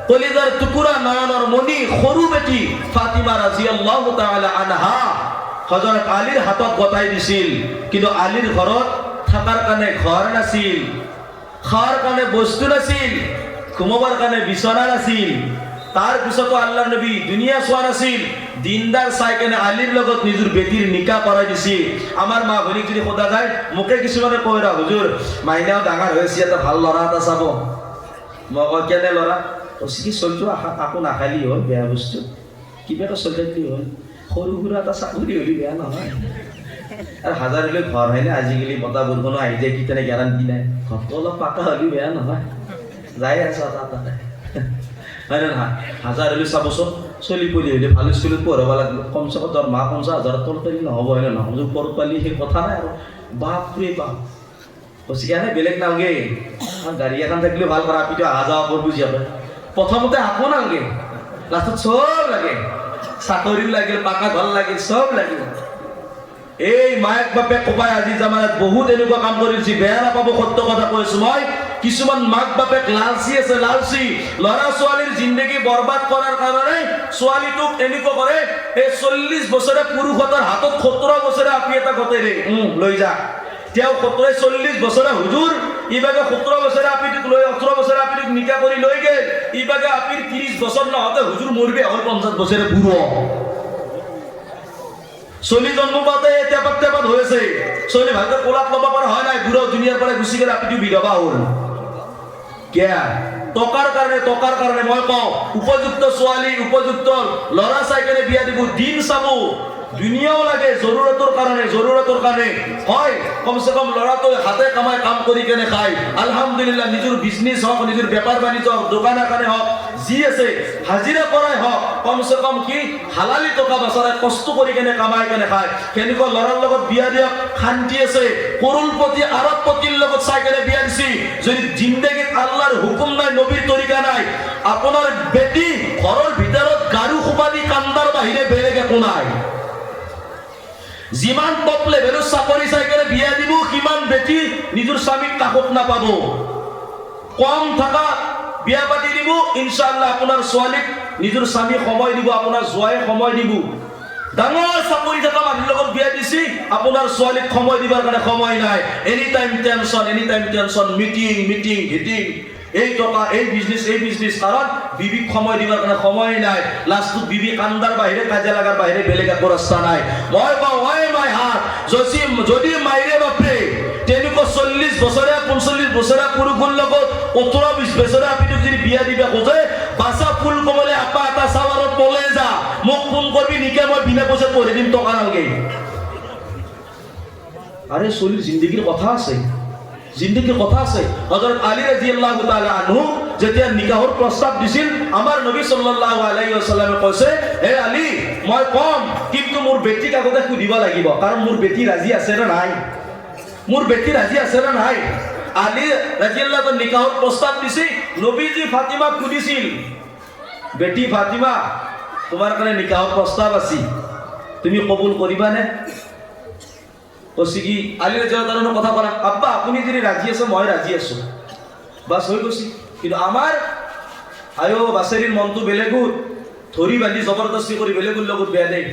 কলিজাৰ টুকুৰা নয়নেৰ মণি সৰু বেটি ফাতিমা ৰাদিয়াল্লাহু তাআলা আনহা হযৰত আলীৰ হাতত গতাই দিছিল। কিন্তু আলীৰ ঘৰত থাকাৰ কাৰণে ঘৰ নাছিল, খাৱাৰ কাৰণে বস্তু নাছিল, ঘুমাবৰ কাৰণে বিছনা নাছিল। তাৰ পিছতো আল্লাহৰ নবী দুনিয়া চোৱা নাছিল, দিনদাৰ চাই কেনে আলীৰ লগত নিজৰ বেটিৰ নিকাহ কৰাই দিছিল। আমাৰ মা ভনীক যদি সোধা যায়, মোকে কিছুমানে কয় ৰা হুজুৰ মাইনাও ডাঙৰ হৈছে, এটা ভাল ল'ৰা এটা চাব। মই কওঁ কেনে ল'ৰা? কি চলটো আকৌ নাখালি হ'ল, বেয়া বস্তু কিবা এটা চলি থাকিলে হ'ল, সৰু সুৰা এটা চাকৰি হ'লে বেয়া নহয়। আৰু হাজাৰ হ'লে ঘৰ হয়নে? আজিকালি বতাহ বৰষুণো আহি যায়, কি তেনে গেৰাণ্টি নাই। ঘৰটো অলপ পাকা হ'লে বেয়া নহয়, যাই আছে তাতে হয় নে নহয়? হাজাৰ হ'লে চাবচোন, চলি পলি হ'লে ভাল স্কুলত পঢ়াব লাগিব, কমচে কম দৰমহা 50,000 তলত নহ'ব হয় নে নহয়? ওপৰত পালি সেই কথা নাই আৰু। বাপৰে বাপ এনে বেলেগ নালগে, গাড়ী এখন থাকিলে ভাল কৰা, আপিটো অহা যোৱা বৰ বুজি পায়। প্ৰথমতে আকৌ নালগে, লাষ্টত চব লাগে, চাকৰি লাগিল, পাকা ঘৰ লাগিল, চব লাগিল। এই মায়েক বাপে কবাই আজি জামানাত বহুত এনেকুৱা কাম কৰিছে, বেয়া নাপাব সত্য কথা কৈছো মই। কিছুমান মাক বাপেক লালচি আছে, লালচি ল'ৰা ছোৱালীৰ জিন্দগী বৰবাদ কৰাৰ কাৰণে ছোৱালীটোক এনেকুৱা কৰে, এই 40 বছৰে পুৰুষৰ হাতত 17 বছৰে আপি এটা গতাই দে, লৈ যা। তেওঁ 40 বছৰে হুজুৰ, ইবাগে 17 বছৰে আপিটোক লৈ 18 বছৰে আপিটোক নিকা কৰি লৈ গেল। ইবাগে আপিৰ 30 বছৰ নহতে হুজুৰ মৰবে হ'ল 50 বছৰে বুঢ়ো। চলি জন্ম পাতে টেপাত টেপাত হয়েছে, চলি ভালকে কোলাত লব পৰা হয় নাই, বুঢ়া দুনিয়াৰ পৰা গুচি গেলে আপনি বিধৱা হ'ল কিয়া? টকাৰ কাৰণে মই কওঁ উপযুক্ত ছোৱালী উপযুক্ত ল'ৰা চাই কেনে বিয়া দিব, দিন চাব, দুনিয়াও লাগে জৰুৰতৰ কাৰণে হয়। কমসে কম ল'ৰাটো হাতে কামাই কাম কৰি কেনে খায়, আলহামদুলিল্লাহ, নিজৰ বিজনেছ হওক, নিজৰ বেপাৰ বাণিজ্য হওক, দোকান এখানে হওক, যি আছে হাজিৰা কৰাই হওক, কমসে কম কি হালালি টকা বছৰে কষ্ট কৰি কেনে কামাই কেনে খায়, সেনেকুৱা ল'ৰাৰ লগত বিয়া দিয়ক, শান্তি আছে। কৰোড়পতি আৰবপতিৰ লগত চাই কেনে বিয়া দিছি, যদি জিন্দগীত আল্লাহৰ হুকুম নাই, নবীৰ তৰিকা নাই, আপোনাৰ বেটি ঘৰৰ ভিতৰত গাৰু খোপা দি কান্দাৰ বাহিৰে বেলেগ একো নাই। যিমান টপ লেভেলৰ চাকৰি চাই কেনে বিয়া দিব, সিমান বেটি নিজৰ স্বামীক কাষত নাপাব। কম থকা বিয়া পাতি দিব, ইনশাআল্লাহ আপোনাৰ ছোৱালীক নিজৰ স্বামী সময় দিব, আপোনাৰ জোৱাই সময় দিব। ডাঙৰ চাকৰি থকা মানুহৰ লগত বিয়া দিছি, আপোনাৰ ছোৱালীক সময় দিবৰ কাৰণে সময় নাই, এনি টাইম টেনচন, মিটিং হিটিং, এই টকা, এই বিজনেছ, কাৰণ বিবিক সময় দিবৰ কাৰণে সময় নাই। লাষ্টত বিবি কান্দাৰ বাহিৰে, কাজিয়া লাগাৰ বাহিৰে বেলেগ একো ৰাস্তা নাই। মই কওঁ হয় মাই হাত, যদি মাইৰে বাপৰে তেনেকুৱা 40 বছৰীয়া 45 বছৰীয়া পুৰুষৰ লগত 18-20 বছৰীয়া আপিটোক যদি বিয়া দিবা খোজে, বাছা ফুল কমলে আপা এটা চাৱাৰত পলে যা, মোক ফোন কৰবি নিকে, মই বিনা পইচা পঢ়ি দিম, টকা নালগে। আৰে চলিৰ জিন্দগীৰ কথা আছে, হযৰত আলী ৰাদিয়াল্লাহু তাআলা আনহু যেতিয়া নিকাহৰ প্ৰস্তাৱ দিছিল, আমাৰ নবী সাল্লাল্লাহু আলাইহি ওয়াসাল্লামে কৈছে, হে আলী, মই কম, কিন্তু মোৰ বেটিক আগতে সুধিব লাগিব, কাৰণ মোৰ বেটি ৰাজি আছে না নাই। আলী ৰাদিয়াল্লাহু নিকাহৰ প্ৰস্তাৱ দিছিল, নবীজি ফাতিমাক সুধিছিল, বেটি ফাতিমা, তোমাৰ কাৰণে নিকাহৰ প্ৰস্তাৱ আছে, তুমি কবুল কৰিবানে? কৈছে কি আলী ৰাদিয়াল্লাহু কথা কলা, আব্বা আপুনি যদি ৰাজি আছে, মই ৰাজি আছো, বাস হৈ গৈছে। কিন্তু আমাৰ বাছেৰীৰ মনটো বেলেগুত, ধৰি বান্ধি জবৰদস্তি কৰি বেলেগুৰ লগত বেয়া দেই,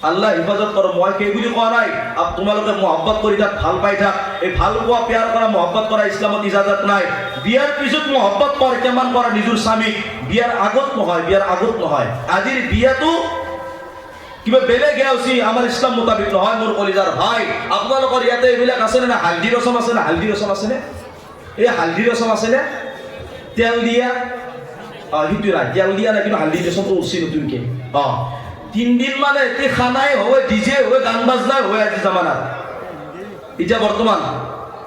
আল্লাহ হিফাজত কৰক। মই সেই বুলি কোৱা নাই, তোমালোকে মহব্বত কৰি থাক, ভাল পাই থাক, এই ভাল পোৱা প্যাৰ কৰা মহব্বত কৰা ইছলামত ইজাজত নাই। বিয়াৰ পিছত মহব্বত কৰ, কেমান কৰা নিজৰ স্বামীক, বিয়াৰ আগত নহয়। আজিৰ বিয়াটো কিবা বেলেগ হৈছে, আমাৰ ইছলাম মোতাবিক নহয়। মোৰ কলিজাৰ ভাই, আপোনালোকৰ ইয়াতে এইবিলাক আছে না, হালধি ৰচম আছে নে? এই হালধি ৰচম আছে নে? তেল দিয়া, সেইটো নাই, তেল দিয়া নাই, কিন্তু হালধি ৰচমটো উঠছি নতুনকে। 3 দিন মানে খানাই হয়, ডিজে হয়, গান বাজনাই হয় আজি জামানাত। এতিয়া বৰ্তমান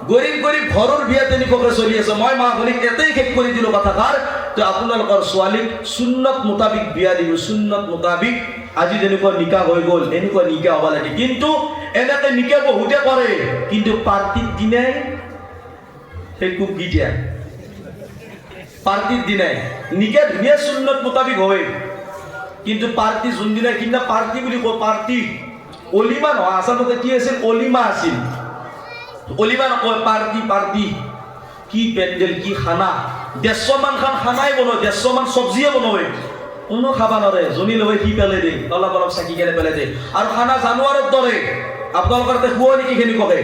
গৰীব ঘৰৰ বিয়া তেনেকুৱাকৈ চলি আছে। মই মা ভনীক এতেই শেষ কৰি দিলো কথাষাৰ, তো আপোনালোকৰ ছোৱালীক সুন্নত মোতাবিক বিয়া দিব, সুন্নত মোতাবিক। আজি যেনেকুৱা নিকাহ হৈ গ'ল, এনেকুৱা নিকাহ হ'ব লাগে। কিন্তু এনেকে নিকাহ বহুতে কৰে, কিন্তু পাৰ্টিৰ দিনাই সেই কুক গীতিয়া, পাৰ্টিৰ দিনাই নিকাহ ধুনীয়া সুন্নত মোতাবিক হয়, কিন্তু পাৰ্টি যোনদিনা, কিন্তু পাৰ্টি বুলি কয়, পাৰ্টি অলিমা নহয়, আচলতে কি আছিল, অলিমা আছিল। অলিমা নকয়, পাৰ্টি কি পেণ্ডেল, কি খানা, 150 মান খানাই বনায়, 150 মান চব্জিয়ে বনায়, কোনো খাবা নৰে, জনি লয় সি পেলাই দিয়ে, অলপ চাকি কেনে পেলাই দিয়ে। আৰু খানা জানুৱাৰৰ দৰে আপোনালোকৰ তাতে খোৱা নেকি সেনেকুৱাকে?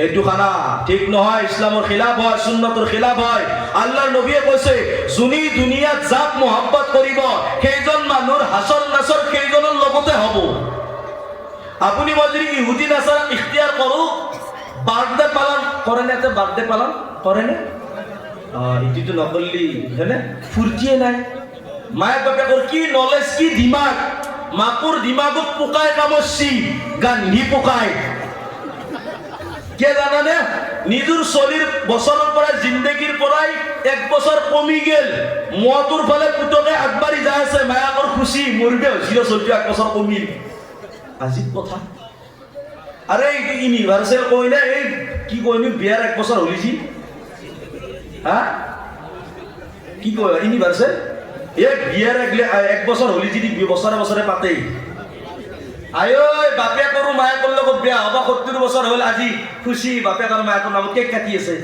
এইটো খানা ঠিক নহয়, ইছলামৰ খিলাফ হয়, সুন্নতৰ খিলাফ হয়। আল্লাহৰ নবীয়ে কৈছে, যোনি দুনিয়াত যাক মহব্বত কৰিব, সেইজন মানুহৰ হাসৰ নাসৰ সেইজনৰ লগতে হ'ব। আপুনি মই যদি ইহুদি নাছাৰাক ইখতিয়াৰ কৰোঁ, বাৰ্থডে পালন কৰে নে? বাৰ্থডে পালন কৰে নে? এইটোতো নকৰলি হয়নে? ফূৰ্তিয়ে নাই। মায়ে বাপেকৰ কি নলেজ, কি দিমাগ, মাকৰ দিমাগত পোকাই কামুৰছি, গান্ধী পোকাই। কে জানানে? নিজৰ চলিৰ বছৰৰ পৰা, জিন্দগীৰ পৰাই 1 বছৰ কমি গেল, মটোৰ ফালে পুতকে আগবাঢ়ি যাই আছে, মায়াকৰ খুচি মৰবে হৈছিল, চলটো 1 বছৰ কমিল। আজিব কথা। আৰে এইটো ইউনিভাৰ্চেল কয় না, এই কি কয়নো, বিয়াৰ 1 বছৰ হলিছি, কি কয় ইউনিভাৰ্চেল? এই বিয়াৰ 1 বছৰ হলি যদি বছৰে পাতেই, বাপেক আৰু মায়েকৰ লগত বিয়া হবা 70 বছৰ হ'ল, আজি খুচি বাপেক আৰু মায়েকৰ নামত কেক কাটি আছে।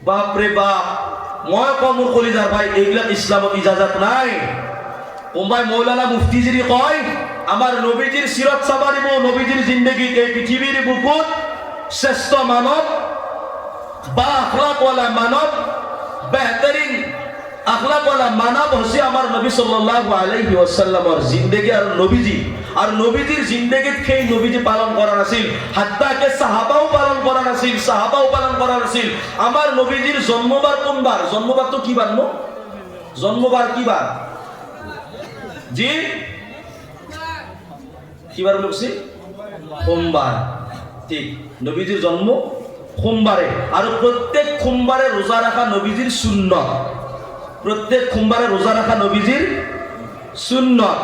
বাপৰে বাপ, মই কওঁ মোৰ কলিজাৰ ভাই, এইবিলাক ইছলামত ইজাজত নাই। কোনোবাই মৌলানা মুফতি যদি কয়, আমাৰ নবীজিৰ চিৰত চাবা দিব, নবীজিৰ জিন্দগীত এই পৃথিৱীৰ বুকুত শ্ৰেষ্ঠ মানৱ বা আখলাকৱালা মানৱ, বেহতৰিন আখলাক ওয়ালা মানাব হচ্ছে আমার নবী সাল্লাল্লাহু আলাইহি ওয়াসাল্লামর জিন্দেগি আর নবীজি আর নবীজির জিন্দেগিত সেই নবীজি পালন করা নাছিল হাত্তাকে সাহাবাও পালন করা নাছিল আমার নবীজির জন্মবার কোন বার জন্মবার তো কি বার নো জন্মবার কি বার জি কি বার বলছি সোমবার ঠিক নবীজির জন্ম সোমবারে আর প্রত্যেক সোমবারে রোজা রাখা নবীজির সুন্নাত প্রত্যেক সোমবারে রোজা রাখা নবীজির সুন্নাত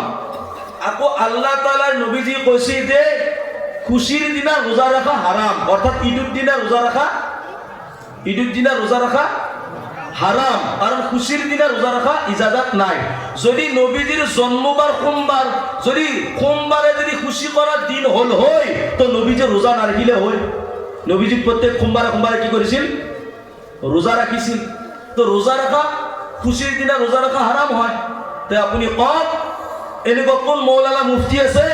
আকো আল্লাহ তাআলার নবীজি কইছে যে খুশির দিনা রোজা রাখা হারাম অর্থাৎ ঈদের দিনা রোজা রাখা হারাম কারণ খুশির দিনা রোজা রাখা ইজাজত নাই যদি নবীজির জন্মবার সোমবার যদি সোমবারে যদি খুশি করার দিন হল হয় তো নবীজি রোজা না রাখিলে হয় নবীজি প্রত্যেক সোমবারে কি করেছিল রোজা রাখিছিল তো রোজা রাখা খুশির দিনা রোজা রাখা হারাম হয় তাই আপনি কম এনেকুৱা কোন মৌলানা মুফতি আছে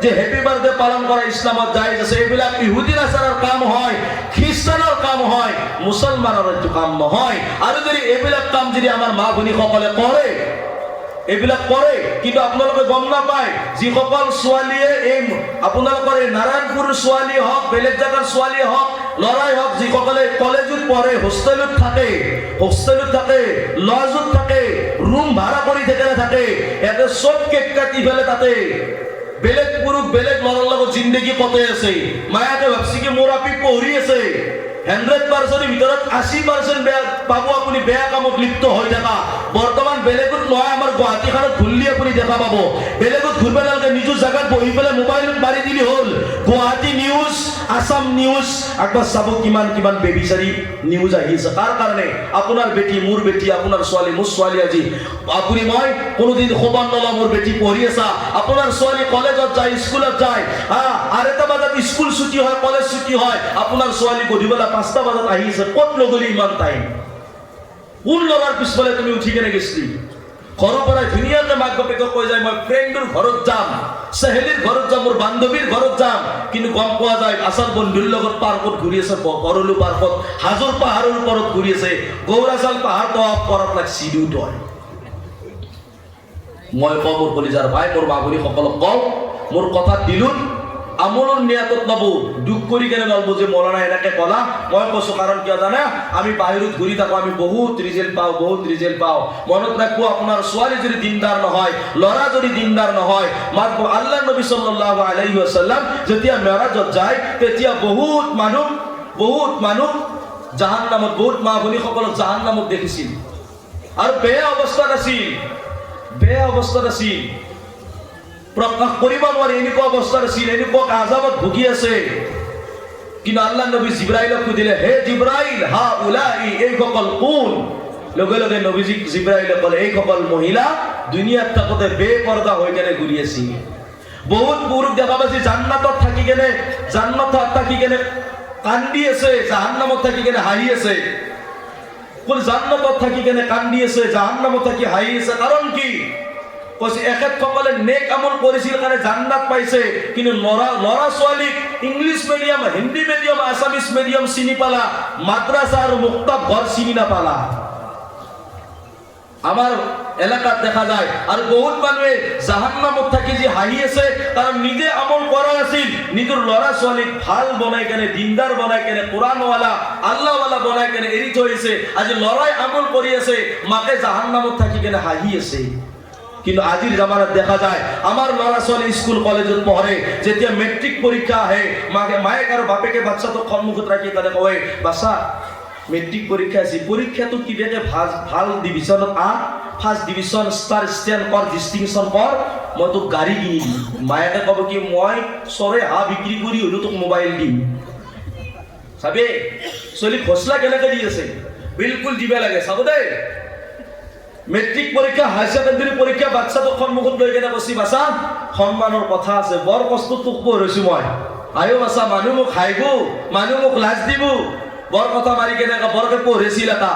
যে হ্যাপি বাৰ্থডে পালন কৰা ইসলামত জায়েজ আছে এইবিলাক ইহুদি নাসাৰাৰ কাম হয় খ্ৰীষ্টানৰ কাম হয় মুছলমানৰ কাম নহয় আৰু যদি এইবিলাক কাম যদি আমাৰ মা ভনীসকলে কৰে এইবিলাক কৰে কিন্তু আপোনালোকে গম নাপায় যিসকল ছোৱালীয়ে এই আপোনালোকৰ এই নাৰায়ণপুৰৰ ছোৱালী হওক বেলেগ জাগাৰ ছোৱালী হওক লৰাই হওক যিসকলে কলেজত পঢ়ে হোষ্টেলত থাকে লজত থাকে ৰুম ভাড়া কৰি থাকে ইয়াতে চব কেক কাটি ফেলে তাতে বেলেগ পুৰুষ বেলেগ ল'ৰাৰ লগত জিন্দগী কটাই আছে মায়াকে ভাবছি কি মোৰ আপি পঢ়ি আছে 100% ভিতৰত 80% বেয়া পাব আপুনি বেয়া কামত লিপ্ত হৈ থাকা বৰ্তমান বেলেগত নহয় আমাৰ গুৱাহাটীখনত ঘূৰিলে আপুনি দেখা পাব বেলেগত ঘূৰিব নালাগে নিজৰ জাগাত বহি পেলাই মোবাইলত মাৰি দিলি হ'ল গুৱাহাটী নিউজ আসাম নিউজ একবাৰ চাব কিমান বেবিচাৰি নিউজ আহি আছে তাৰ কাৰণে আপোনাৰ বেটি মোৰ বেটি আপোনাৰ ছোৱালী মোৰ ছোৱালী আজি আপুনি মই কোনোদিন খবৰ নলওঁ মোৰ বেটি পঢ়ি আছে আপোনাৰ ছোৱালী কলেজত যায় স্কুলত যায় আঢ়ৈটা বজাত স্কুল ছুটি হয় কলেজ ছুটি হয় আপোনাৰ ছোৱালী গধূলি 5টা বজাত আহিছে ক'ত নগলি ইমান টাইম কোন ল'ৰাৰ পিছফালে তুমি উঠি কেনে গৈছিলি ঘৰৰ পৰা ধুনীয়াকৈ মাক বাপেকক কৈ যায় মই ফ্ৰেণ্ডৰ ঘৰত যাম সহেলীৰ ঘৰত যাম মোৰ বান্ধৱীৰ ঘৰত যাম কিন্তু গম পোৱা যায় আছাৰ বন্ধুৰ লগত পাৰ্কত ঘূৰি আছে কৰলু পাৰ্কত হাজোৰ পাহাৰৰ ওপৰত ঘূৰি আছে গৌৰাচাল পাহাৰ তৱাফ কৰাত লাগছি দুটাই মই কওঁ মোৰ কলিজাৰ ভাই মোৰ মা ভনীসকলক কওঁ মোৰ কথা দিলোঁ আমলৰ নিয়াতত নব দুখ কৰি কেনে নলব যে মৌলানা এনেকে কলা মই কৈছো কাৰণ কিয় জানে আমি বাহিৰত ঘূৰি থাকো আমি বহুত ৰিজাল্ট পাওঁ মনত ৰাখো আপোনাৰ ছোৱালী যদি দিনদাৰ নহয় ল'ৰা যদি দিনদাৰ নহয় মাত আল্লাহ নবী সাল্লাল্লাহু আলাইহি ওয়াসাল্লাম যেতিয়া মেৰাজত যায় তেতিয়া বহুত মানুহ জাহান্নামত বহুত মা ভনীসকলক জাহান্নামত দেখিছিল আৰু বেয়া অৱস্থাত আছিল প্ৰকাশ কৰিব নোৱাৰি এনেকুৱা অৱস্থাত আছিল এনেকুৱা আযাবত ভুগি আছে কিন্তু আল্লাহ নবী জিব্ৰাইলক সুধিলে হে জিব্ৰাইল হা উলাই এইসকল কোন লগে লগে নবীজি জিব্ৰাইলে ক'লে এইসকল মহিলা দুনিয়াত থাকোতে বেপৰ্দা হৈ কেনে ঘূৰি আছিল বহুত পুৰুষ দেখা পাইছে জান্নাতত থাকি কেনে কান্দি আছে জাহান্নামত থাকি কেনে হাঁহি আছে কোন জান্নাতত থাকি কেনে কান্দি আছে জাহান্নামত থাকি হাঁহি আছে কাৰণ কি কৈছে এখেতসকলে নেক আমল কৰিছিল কাৰণে জান্নাত পাইছে কিন্তু ল'ৰা ছোৱালীক English medium Hindi medium Assamese medium চিনি পালা মাদ্ৰাছা আৰু মুক্তাব ঘৰ চিনি নাপালা আমাৰ এলেকাত দেখা যায় আৰু বহুত মানুহে জাহান্নামত থাকি যে হাঁহি আছে কাৰণ নিজে আমল কৰা আছিল নিজৰ ল'ৰা ছোৱালীক ভাল বনাই কেনে দিনদাৰ বনাই কেনে কোৰআনৱালা আল্লাহৱালা বনাই কেনে এৰি থৈছে আজি ল'ৰাই আমল কৰি আছে মাকে জাহান্নামত থাকি কেনে হাঁহি আছে কিন্তু আজিৰ জামানাত দেখা যায় আমাৰ ল'ৰা ছোৱালী স্কুল কলেজত পঢ়ে যেতিয়া মেট্ৰিক পৰীক্ষা আহে মায়েক আৰু বাপেকে বাচ্চাটোক সন্মুখত ৰাখি কেনে কয় বাচ্চা মেট্ৰিক পৰীক্ষা আছে পৰীক্ষাটো কিবাকে ভাল ডিভিজনত ফাৰ্ষ্ট ডিভিজন ষ্টাৰ ষ্টেণ্ড কৰ ডিষ্টিংশ্যন কৰ মই তোক গাড়ী কিনি দিম মায়েকে ক'ব কি মই চৰে হাঁহ বিক্ৰী কৰি হ'লেও তোক মোবাইল দিম চাবে ছোৱালী ঘোষলা কেনেকৈ দি আছে বিলকুল দিব লাগে চাব দেই মেট্ৰিক পৰীক্ষা হায়াৰ ছেকেণ্ডাৰী পৰীক্ষা বাচ্চাটোক সন্মুখত লৈ কেনে কৈছি বাচ্চা সন্মানৰ কথা আছে বৰ কষ্ট তোক পঢ়িছো মই আয়ো বাচ্চা মানুহ মোক হাঁহিব মানুহ মোক লাজ দিব বৰ কথা মাৰি কেনে বৰকে পঢ়িছিল এটা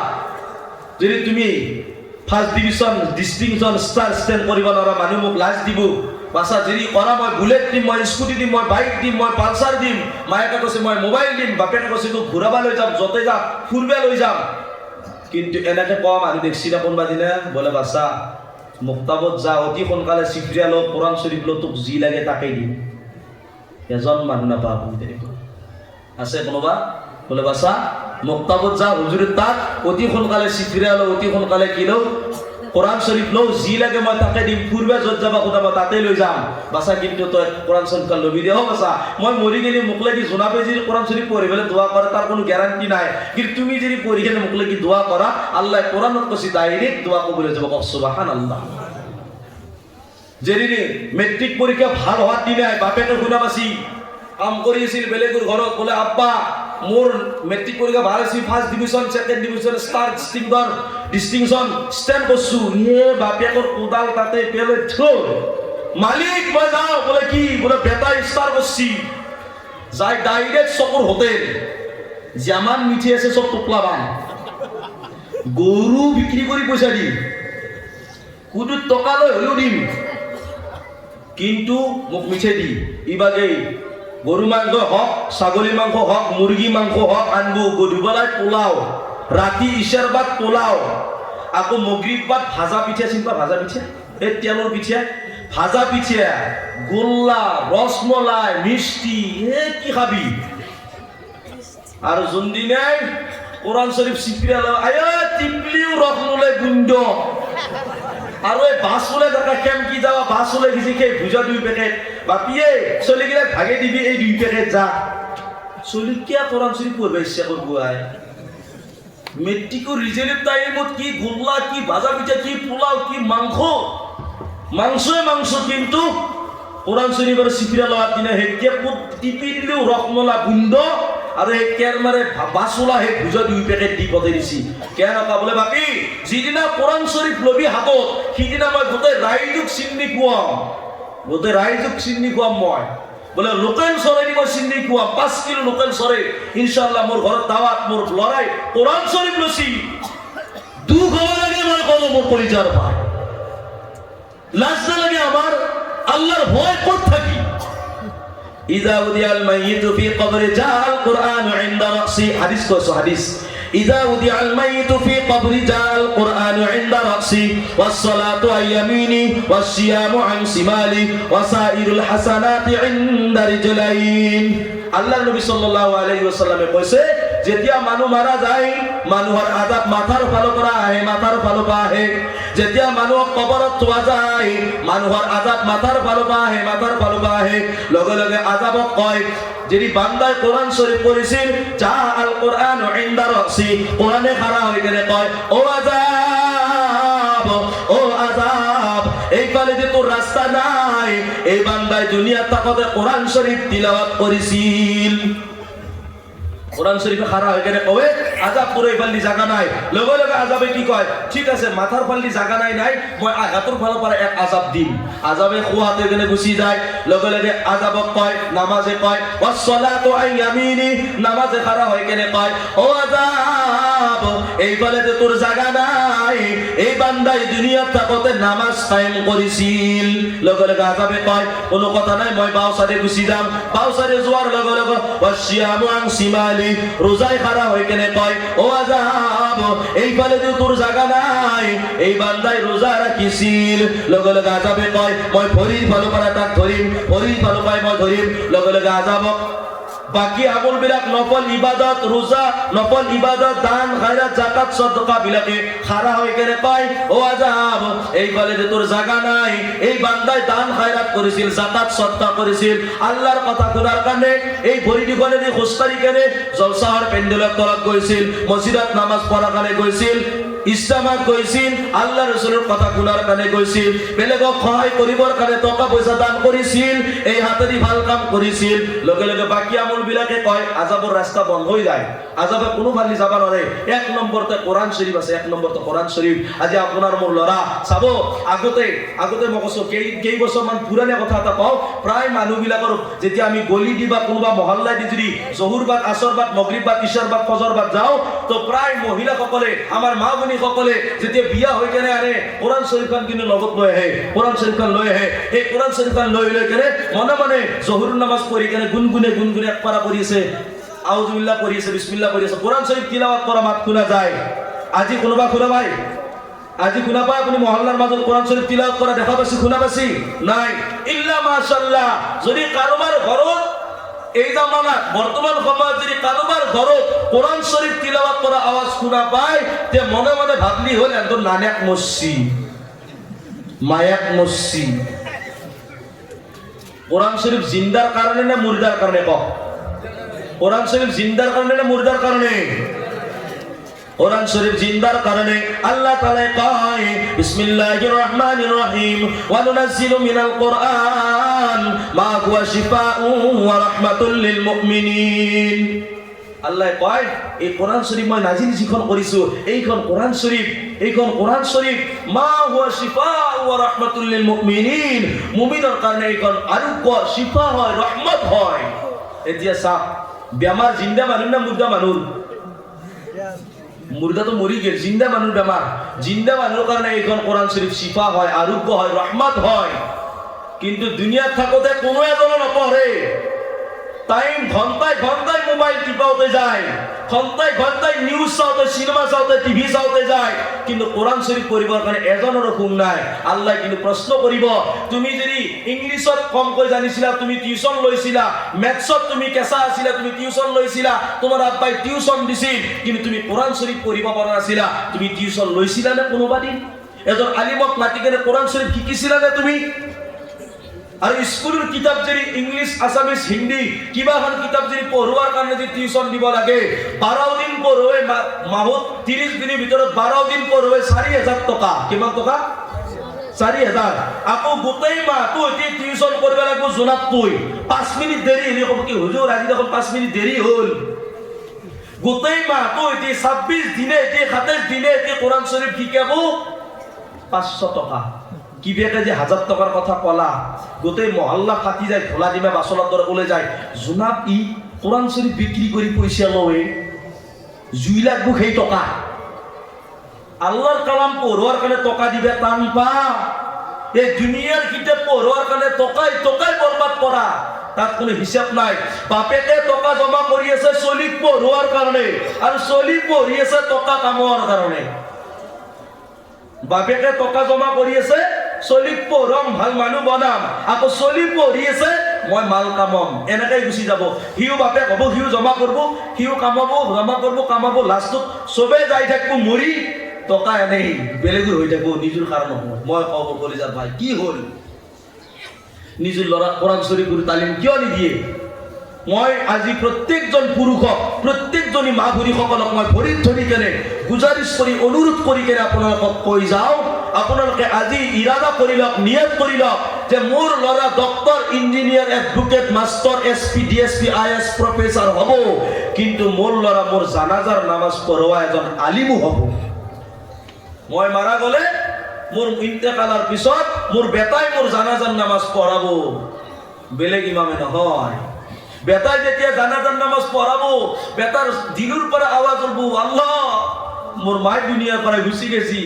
যদি তুমি first division distinction star stand কৰিব নোৱাৰা মানুহ মোক লাজ দিব বাচ্চা যদি কৰা মই বুলেট দিম মই স্কুটি দিম মই বাইক দিম মই পালচাৰ দিম মায়েকে কৈছে মই মোবাইল দিম বাপেকে কৈছে তোক ঘূৰাব লৈ যাম য'তে যাম ফুৰিব লৈ যাম কিন্তু এনেকে কম আৰু দেখছি না কোনোবা দিনা বোলে বাছা মুক্তাবত যা অতি সোনকালে চিফৰিয়া ল কোৰআন শৰীফ ল তোক যি লাগে তাকেই দিম এজন মানুহ নাপাব তেনেকুৱা আছে কোনোবা বোলে বাছা মুক্তাবত যা হুজুৰেৰ তাক অতি সোনকালে চিফৰিয়া ল অতি সোনকালে কি ল কোরআন শরীফ লো যি লাগে মই তাকে দিম পূর্বে যত যাবা কথা মই তাতে লৈ যাম বাছা কিন্তু তই কোরআন শরীফ কাল লবি দে বাছা মই মরি গেলি মোক লাগি জোনাবে যদি কোরআন শরীফ পড়ি বলে দোয়া করে তার কোনো গ্যারান্টি নাই কিন্তু তুমি যদি পড়ি গেলে মোক লাগি দোয়া করা আল্লাহ কোরআনত কছি ডাইরেক্ট দোয়া কবুল হয়ে যাব সুবহানাল্লাহ যেদিন মেট্রিক পরীক্ষা ভাল হওয়ার দিনে বাপেকে শুনাবাসি কাম কৰিছিল বেলেগৰ ঘৰত বোলে আব্বা মোৰ মেট্ৰিক পৰীক্ষা ভাল হৈছে first division second division star distinction stand কৰছো বাপেকৰ কোদাল তাতে পেলে থৈ মালিক মই যাওঁ বোলে কি বোলে বেটা ষ্টাৰ কৰছি যাই ডাইৰেক্ট চকুৰ হোটেল জামান মিঠি আছে চব টোপলা বান গৰু বিক্ৰী কৰি পইচা দিম কুদুত টকা লৈ হলেও দিম কিন্তু মোক মিঠাই দি ইবাগে গরু মাংস হক ছাগলী মাংস হক মুরগি মাংস হক আনবো গধুবেলায় পোলাও রাতি ইশার বাদ পোলাও আকৌ মগরিব বাদ ভাজা পিঠা চিন্তা ভাজা পিঠা এই তেলৰ পিঠা ভাজা পিঠা গোল্লা রসমলাই মিষ্টি কি খাবি আর যোনদিনাই কোরআন শরীফ চিপিয়াল আয়া টিপলিও রস নলে গুন্ড আর ওই বাস বলে দেখা কেম কি যাওয়া বাস বলে গেছি কে ভুজা 2 প্যাকেট বাপিয়ে চলি গেলে ভাগে দিবি এই 2 প্যাকেট যা চলি কিয়া কোরআন শরীফ পড়বে ইচ্ছা করব আয় মেট্রিকর রিজাল্ট টাইমত কি গোল্লা কি ভাজা পিঠা কি পোলাও কি মাংস কিন্তু কোরআন শরীফের সিপিরা লওয়ার দিনে হেকে টিপি দিলেও রকমলা গুন্ড আর এই কেরমারে বাসুলা হে ভুজা 2 প্যাকেট দি পদে দিছি কেন কা বলে বাপি যেদিনা কোরআন শরীফ লবি হাতত সিদিনা মই গোটেই রাইজুক চিন্নি খুৱাম মই বলে লোকেল সৰে দিব চিন্নি খুৱাম 5 কিলো লোকেল সরে ইনশাআল্লাহ মোর ঘর দাওয়াত মোর লড়াই কোরআন শরীফ লছি দুঃখ হবে লাগে আমার কত মোর পরিচার ভাই লাজনা লাগে আমার আল্লাহর ভয় কত থাকি ইযা উদিয়াল মাইয়িতু ফি কবরি জাল কুরআন ইনদা রাসি হাদিস إذا وضع الميت في قبر جاء القرآن عند رأسي والصلاة عن يميني والصيام عن شمالي وسائر الحسنات عند رجلين আল্লাহ নবী সাল্লাল্লাহু আলাইহি ওয়াসাল্লামে কইছে যেতিয়া মানুহ মারা যায় মানুহৰ আযাব মাথাৰ ফালৰ পৰা আহে যেতিয়া মানুহ কবৰত থোৱা যায় মানুহৰ আযাব মাথাৰ ফালৰ পৰা আহে লগে লগে আযাবক কয় যদি বান্দায় কোরআন শরীফ পড়িছিল যা আল কোরআন ইনদা রাসি কোরআনে খাড়া হয়ে গেলে কয় ও আযাব এই কালে যে তোর রাস্তা নাই এই বান্দায় দুনিয়া তাকতে কোরআন শরীফ তিলাওয়াত করেছিল কোরআন শরীফে খাড়া হয়ে গেলে কবে আযাব পুরো ফাললি জায়গা নাই লগে লগে আযাবে কি কয় ঠিক আছে মাথার ফাললি জায়গা নাই মই আঘাতর ফালৰ পৰা এক আযাব দিম আযাবে খুৱাতে গেলে গুছি যায় লগে লগে আযাবক কয় নামাজে কয় ওয়াসসালাতু আন ইয়ামিনি নামাজে খাড়া হয়ে গেলে কয় ও আযাব এই বলে যে তোর জায়গা নাই এই বান্দাই দুনিয়াত থাকতে নামাজ কায়েম করিছিল লগে লগে আযাবে কয় কোনো কথা নাই মই বাও সাইডে গুছি যাম বাও সাইডে যোৱাৰ লগে লগে ওয়াসিয়ামু আন শিমালি রোজায় খাড়া হয়ে কেনে কয় ও আযাব এই বলে যে তোর জায়গা নাই এই বান্দাই রোজা রাখিছিল লগে লগে আযাবে কয় মই ভরির ভালো পারা তাক ধরিম ভরির ভালো পাই মই ধরিম লগে লগে আযাব বাকি আমল বিলাক নফল ইবাদত রোজা নফল ইবাদত দান খায়রাত যাকাত সদকা বিলাকে খাড়া হয়ে গেলে কয় ও আযাব এই বলে যে তোর জায়গা নাই এই বান্দাই দান খায়রাত করেছিল যাকাত সদকা করেছিল আল্লাহর কথা শোনার কারণে এই ভরিটি গলে দি খুশতারি করে জলসার পেন্ডেলত তলত গৈছিল মসজিদত নামাজ পড়ার কারণে গৈছিল ইসলামত গৈছিল আল্লাহ রাসূলের কথা শোনার কারণে গৈছিল বেলেগক সহায় কৰিবৰ কাৰণে টকা পয়সা দান কৰিছিল এই হাতেদি ভাল কাম কৰিছিল লগে লগে বাকি আমল বিলাকে কয় আযাবৰ ৰাস্তা বন্ধ হৈ যায় আযাবে কোনো ফালি যাব নৰে এক নম্বৰতে কোৰআন শৰীফ আছে এক নম্বৰতে কোৰআন শৰীফ আজি আপোনাৰ মোৰ লৰা চাব আগতে মই কৈছো কেই বছৰ মান পুৰণা কথা এটা পাও প্ৰায় মানুহ বিলাকৰ যেতিয়া আমি গলি দিবা কোনোবা মহল্লা দি যদি জহুৰ বাদ আসৰ বাদ মাগৰিব বাদ ইশাৰ বাদ ফজৰ বাদ যাও তো প্ৰায় মহিলা সকলে আমাৰ মা ভনী সকলে যেতিয়া বিয়া হৈ কেনে আনে কোরআন শরীফখন কিন্তু লগত লৈ আহে কোরআন শরীফখন লৈ আহে এই কোরআন শরীফখন লৈ কেনে মনে জহুৰ নামাজ পঢ়ি কেনে গুনগুনে একপাৰা পঢ়িছে আউযুবিল্লাহ পঢ়িছে বিসমিল্লাহ পঢ়িছে কোৰআন শৰীফ তিলাওয়াত কৰা মাত শুনা যায় আজি কোনোবা শুনা পাই? আজি শুনা পাই আপুনি মহল্লাৰ মাজত কোৰআন শৰীফ তিলাওয়াত কৰা দেখা পাইছে, শুনা পাইছে? নাই। ইল্লা মাশাআল্লাহ, যদি কাৰোবাৰ ঘৰত এই জামানাত বৰ্তমান সময়ত যদি কাৰোবাৰ ঘৰত কোরআন শরীফ তিলাওয়াত করা আওয়াজ শুনা পায়, তে মনে মনে ভাবলি হল একজন নানেক মসজি, মায়াক মসজি। কোরআন শরীফ জিন্দার কারণে না মুর্দার কারণে? কক কোরআন শরীফ জিন্দার কারণে না মুর্দার কারণে? কোরআন শরীফ জিন্দার কারণে। আল্লাহ তাআলা কয় বিসমিল্লাহির রহমানির রহিম ওয়া নুনাজ্জিলু মিনাল কুরআন মা হুয়া শিফাউন ওয়া রাহমাতুল লিল মুমিনিন। আল্লাহ কয় এই কোরআন শরীফ মই নাজিল যিখন কৰিছো, এইখন কোৰআন শৰীফ মা হুয়া শিফাউন ওয়া ৰাহমাতুল লিল মুমিনিন, মুমিনৰ কাৰণে এইখন আৰোগ্য, শিফা হয়, ৰহমত হয়। এতিয়া চাওক, বেমাৰ জিন্দা মানুহ না মুৰ্দা মানুহ? মুর্দা তো মরি গেল, জিন্দা মানুষ বেমার। জিন্দা মানুষের কারণে এইখন কোরআন শরীফ শিফা হয়, আরোগ্য হয়, রহমত হয়। কিন্তু দুনিয়াত থাকোতে কোনো এজনে নপঢ়ে। টাইম ঘন্টায় ঘন্টায় মোবাইল টিপাওতে যায়, ঘন্টায় ঘন্টায় নিউজ চাওতে, সিনেমা চাওতে, টিভি চাওতে যায়, কিন্তু কোরআন শরীফ পড়িবৰ কাৰণে এজনেৰো ঘুম নাই। আল্লাহ কিন্তু প্ৰশ্ন কৰিব, তুমি যদি ইংলিছত কমকৈ জানিছিলা, তুমি টিউশন লৈছিলা, মেথছত তুমি কেঁচা আছিলা, তুমি টিউশন লৈছিলা, তোমাৰ আব্বাই টিউশন দিছিল, কিন্তু তুমি কোৰআন শৰীফ পঢ়িব পৰা নাছিলা, তুমি টিউশন লৈছিলা নে কোনোবা দিন? এজন আলিমক মাতি কেনে কোরআন শরীফ শিকিছিলা নে তুমি? আর স্কুলের কিতাব যদি ইংলিশ, আসামিস, হিন্দি কিবা এখন কিতাব যদি পঢ়োৱাৰ কাৰণে যদি টিউশন দিব লাগে, 12 দিন পঢ়োৱে, মাহত 30 দিনৰ ভিতৰত 12 দিন পঢ়োৱে 4000 টকা। কিমান টকা? 4000। আকৌ গোটেই মাহটো এটি টিউশন কৰিব লাগিব জোনাত তুই 5 মিনিট দেৰি হলে ক'ব কি হুজুৰ আজি দেখোন 5 মিনিট দেৰি হ'ল। গোটেই মাহটো এটি 26 দিনে, এটি 27 দিনে এটি কোরআন শরীফ শিকাব 500 টকা। কি বেটা যে 1000 টাকার কথা কলা, গোটেই মহল্লা ফাটি যায়, খোলা দিমা বাচনত দরে বলে যায়, জোনাব ই কোরআন শরীফ বিক্রি করে পয়সা লয়, জুই লাগবো সেই টকা। আল্লাহর কালাম পড়োয়ার কারণে টকা দিবে টান পা। এই দুনিয়ার কিতাব পড়োয়ার কারণে টকাই বরবাদ করা, তার কোনো হিসাব নাই। বাপেকে টকা জমা কৰি আছে চলিক পড়োয়াৰ কাৰণে, আৰ চলি পড়ি আছে টকা কামোৱাৰ কাৰণে। বাপেকে টকা জমা কৰি আছে চলিক পঢ়ম, ভাল মানুহ বনাম, আকৌ চলি পঢ়ি আছে মই মাল কামাম, এনেকৈ গুচি যাব। সিও বাপেক হ'ব, সিও জমা কৰিব, সিও কামাব, জমা কৰিব, কামাব, লাষ্টত চবে যাই থাকিব মৰি, টকা এনেই বেলেগৰ হৈ থাকিব, নিজৰ কাৰণ নহয়। মই কওঁ কলিজাৰ ভাই, কি হ'ল? নিজৰ ল'ৰা কোৰআন শৰীফ তালিম কিয় নিদিয়ে? মই আজি প্ৰত্যেকজন পুৰুষক, প্ৰত্যেকজনী মা ভনীসকলক মই ভৰিত ধৰি কেনে গুজাৰিছ কৰি, অনুৰোধ কৰি কেনে আপোনালোকক কৈ যাওঁ, আপোনালোকে আজি ইৰাদা কৰি লওক, নিয়ত কৰি লওক যে মোৰ ল'ৰা doctor, engineer, advocate, master, SP, DSP, IS, professor হ'ব, কিন্তু মোৰ ল'ৰা মোৰ জানাজাৰ নামাজ পঢ়োৱা এজন আলিমো হ'ব। মই মাৰা গ'লে মোৰ ইন্তেকালৰ পিছত মোৰ বেটাই মোৰ জানাজাৰ নামাজ পঢ়াব, বেলেগ ইমামে নহয়। বেটাই যেতিয়া জানাজার নামাজ পড়াবো, বেটার দিলুর পরে আওয়াজ উঠবো, আল্লাহ মোর মাই দুনিয়ার পরে গুছি গেছি।